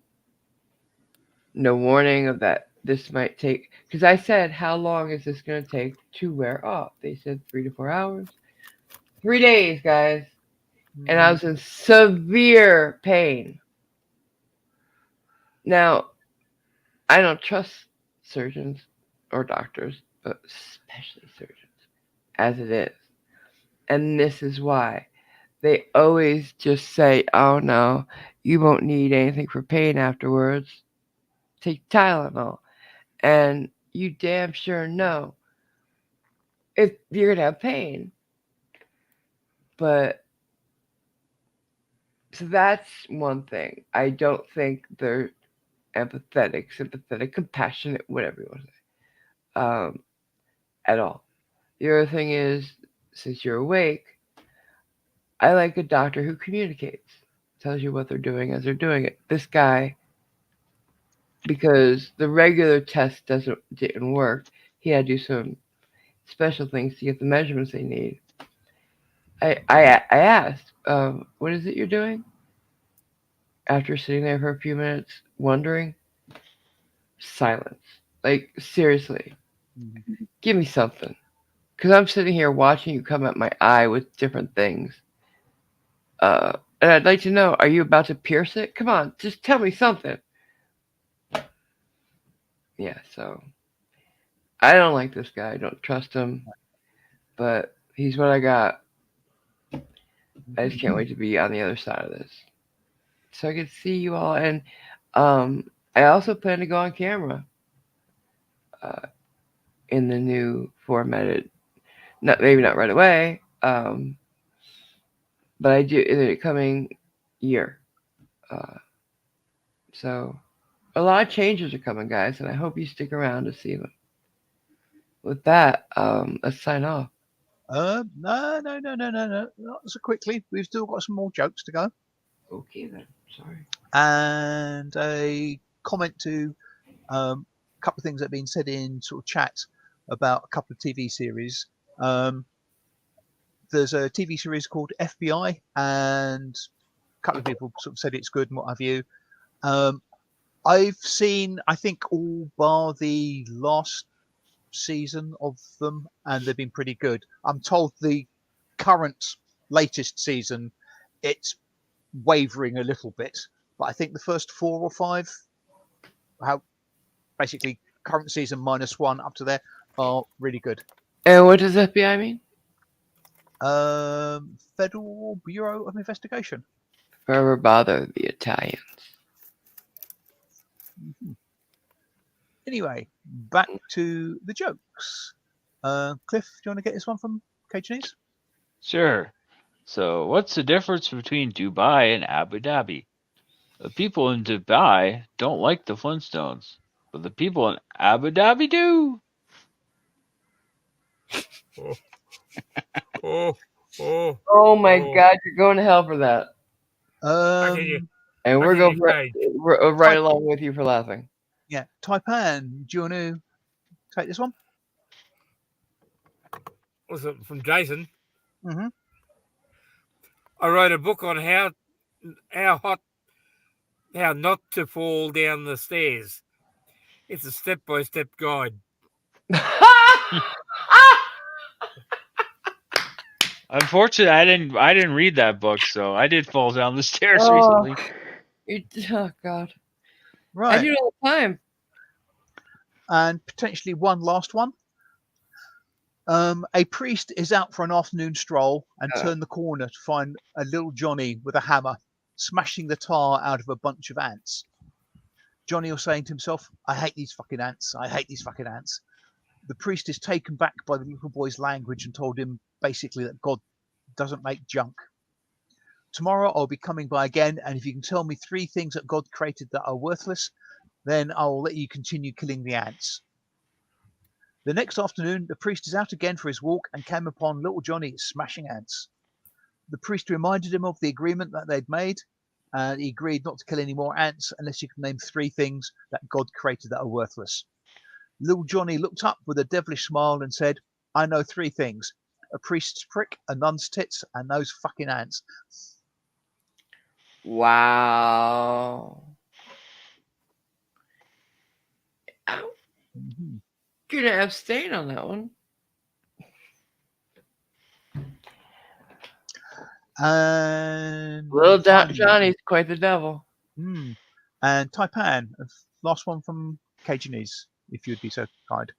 No warning of that. This might take because I said how long is this going to take to wear off? They said 3 to 4 hours. 3 days, guys, and I was in severe pain. Now I don't trust surgeons or doctors, but especially surgeons, as it is. And this is why they always just say, "Oh no, you won't need anything for pain afterwards. Take Tylenol." And you damn sure know if you're gonna have pain. But so that's one thing. I don't think they're empathetic, sympathetic, compassionate, whatever you want to say, at all. The other thing is, since you're awake, I like a doctor who communicates. tells you what they're doing as they're doing it. This guy, because the regular test didn't work, he had to do some special things to get the measurements they need. I asked, what is it you're doing? After sitting there for a few minutes, wondering, silence. Like, seriously, give me something. Because I'm sitting here watching you come at my eye with different things. And I'd like to know, are you about to pierce it? Come on, just tell me something. Yeah, so I don't like this guy. I don't trust him. But he's what I got. I just can't wait to be on the other side of this. So I can see you all. And I also plan to go on camera in the new formatted, maybe not right away, but I do in the coming year. So a lot of changes are coming, guys, and I hope you stick around to see them. With that, let's sign off. No. Not so quickly. We've still got some more jokes to go. Okay then. Sorry. And a comment to a couple of things that have been said in sort of chat about a couple of TV series. There's a TV series called FBI, and a couple of people sort of said it's good and what have you. I've seen, I think, all bar the last season of them, and they've been pretty good. I'm told the current latest season, it's wavering a little bit, but I think the first 4 or 5, how basically current season -1 up to there, are really good. And what does FBI mean? Federal Bureau of Investigation. Forever bother the Italians. Anyway, back to the jokes. Cliff, do you want to get this one from Cajunese? Sure. So, what's the difference between Dubai and Abu Dhabi? The people in Dubai don't like the Flintstones, but the people in Abu Dhabi do. Oh my God, you're going to hell for that. And we're going right along with you for laughing. Yeah, Taipan, do you want to take this one? Was it from Jason? Mm-hmm. I wrote a book on how not to fall down the stairs. It's a step-by-step guide. Unfortunately, I didn't read that book, so I did fall down the stairs recently. Oh God! Right. I do it all the time. And potentially one last one. A priest is out for an afternoon stroll and turned the corner to find a little Johnny with a hammer smashing the tar out of a bunch of ants. Johnny was saying to himself, I hate these fucking ants. I hate these fucking ants. The priest is taken back by the little boy's language and told him basically that God doesn't make junk. Tomorrow I'll be coming by again, and if you can tell me 3 things that God created that are worthless, then I'll let you continue killing the ants. The next afternoon, the priest is out again for his walk and came upon little Johnny smashing ants. The priest reminded him of the agreement that they'd made, and he agreed not to kill any more ants unless you can name 3 things that God created that are worthless. Little Johnny looked up with a devilish smile and said, I know 3 things. A priest's prick, a nun's tits, and those fucking ants. Wow. Mm-hmm. You're gonna abstain on that one. And Little Johnny's quite the devil. And Taipan, last one from Cajunese, if you'd be so kind.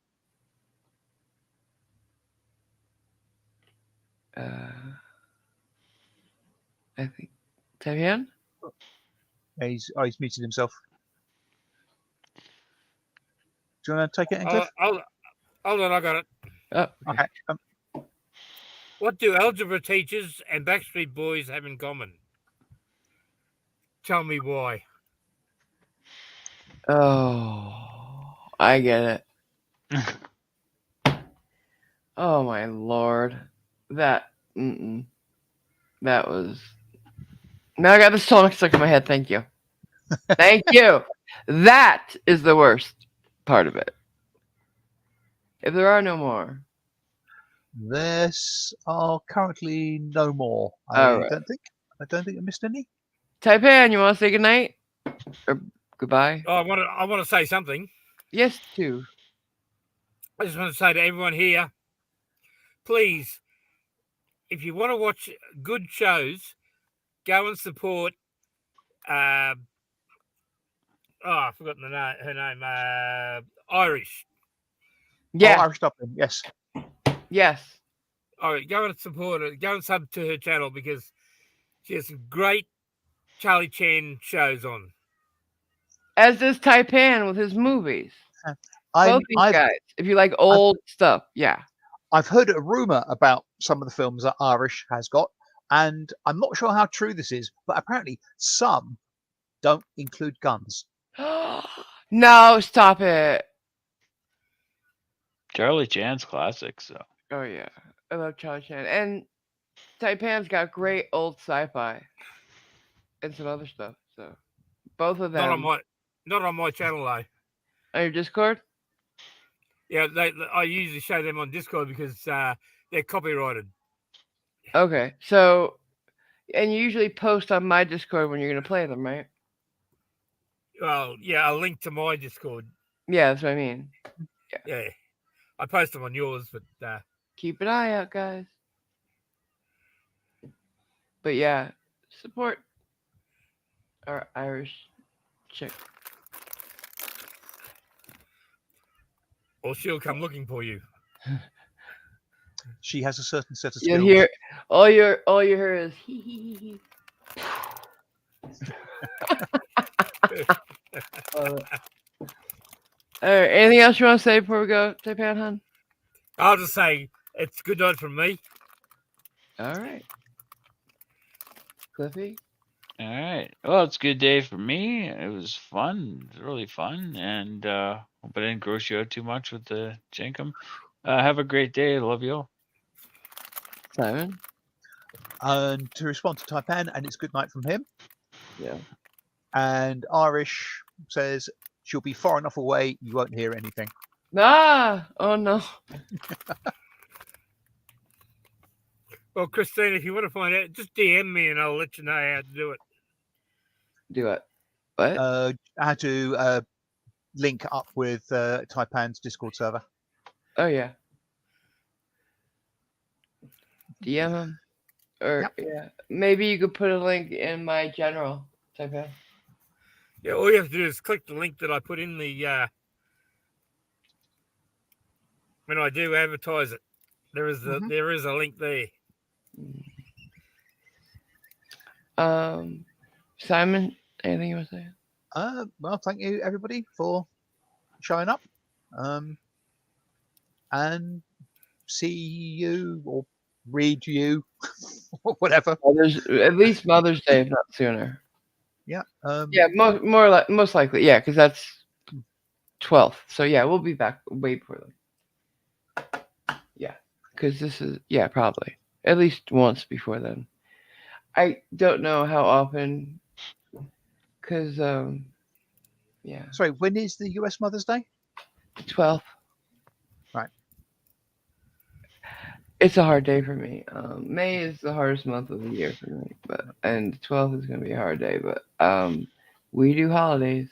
I think Taipan? He's muted himself. Do you want to take it, Cliff? Hold on, I got it. Oh, okay. What do algebra teachers and Backstreet Boys have in common? Tell me why. Oh, I get it. Oh my Lord, that was Now I got the song stuck in my head. Thank you. Thank you. That is the worst part of it. If there are no more. There are currently no more. All right. I don't think I missed any. Taipan, you want to say goodnight? Or goodbye? I want to say something. Yes, too. I just want to say to everyone here, please, if you want to watch good shows, go and support. I've forgotten her name. Irish. Yeah. Oh, Irish Dublin, yes. Yes. All right, go and support her. Go and sub to her channel because she has some great Charlie Chan shows on. As does Taipan with his movies. I've, Both these I've, guys. If you like old stuff, yeah. I've heard a rumor about some of the films that Irish has got, and I'm not sure how true this is, but apparently some don't include guns. No, stop it. Charlie Chan's classic. So Oh yeah, I love Charlie Chan, and Taipan's got great old sci-fi and some other stuff. So both of them. Not on my channel though. On your Discord? Yeah, I usually show them on Discord because they're copyrighted. Okay, so and you usually post on my Discord when you're gonna play them, right? Well, yeah, a link to my Discord. Yeah, that's what I mean. Yeah. I post them on yours, but keep an eye out, guys. But yeah, support our Irish chick. Or she'll come looking for you. She has a certain set of You'll skills. hear all you hear is hee hee hee. All right. Anything else you want to say before we go, Taipan, hun? I'll just say it's good night from me. All right. Cliffy? all right. Well, it's a good day for me. It was fun. It was really fun, and hope I didn't gross you out too much with the Jenkum. Have a great day. Love you all. Simon? And to respond to Taipan, and it's good night from him. Yeah. And Irish says she'll be far enough away you won't hear anything. Ah! Oh no. Well, Christine, if you want to find out, just DM me and I'll let you know how to do it. Do it. What? How to link up with Taipan's Discord server. Oh yeah. DM him. Or yeah. Maybe you could put a link in my general Taipan. Yeah, all you have to do is click the link that I put in the when I do advertise it. There is a link there. Simon, anything you want to say? Well, thank you everybody for showing up. And see you or read you or whatever. At least Mother's Day, if not sooner. Yeah. Yeah, most likely. Yeah, because that's 12th. So yeah, we'll be back way before then. Yeah, because this is probably at least once before then. I don't know how often, because yeah. Sorry, when is the US Mother's Day? 12th. Right. It's a hard day for me. May is the hardest month of the year for me, and the 12th is going to be a hard day. But we do holidays.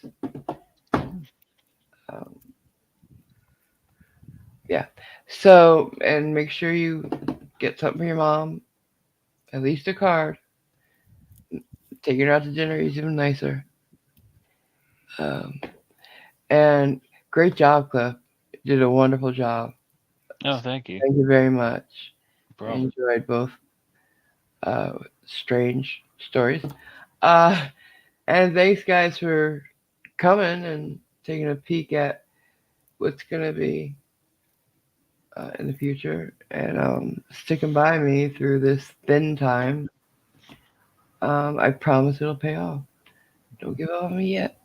Yeah. So, and make sure you get something for your mom, at least a card. Taking her out to dinner is even nicer. And great job, Cliff. You did a wonderful job. Oh, thank you. Thank you very much. No I problem. enjoyed both strange stories. And thanks, guys, for coming and taking a peek at what's going to be in the future and sticking by me through this thin time. I promise it'll pay off. Don't give up on me yet.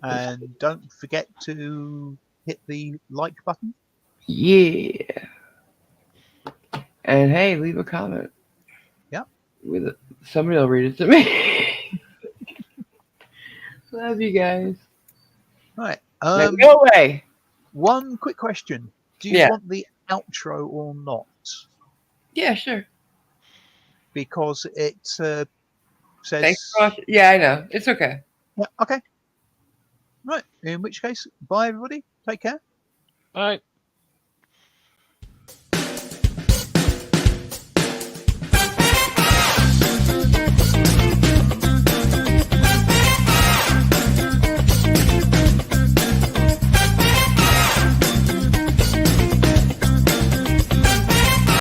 And don't forget to hit the like button. Yeah. And hey, leave a comment. Yeah. Somebody will read it to me. Love you guys. Right. Now go away. One quick question: do you Yeah. want the outro or not? Yeah, sure. Because it says. Thanks for watching. Yeah, I know. It's okay. Yeah, okay. Right. In which case, bye everybody. Take care. All right.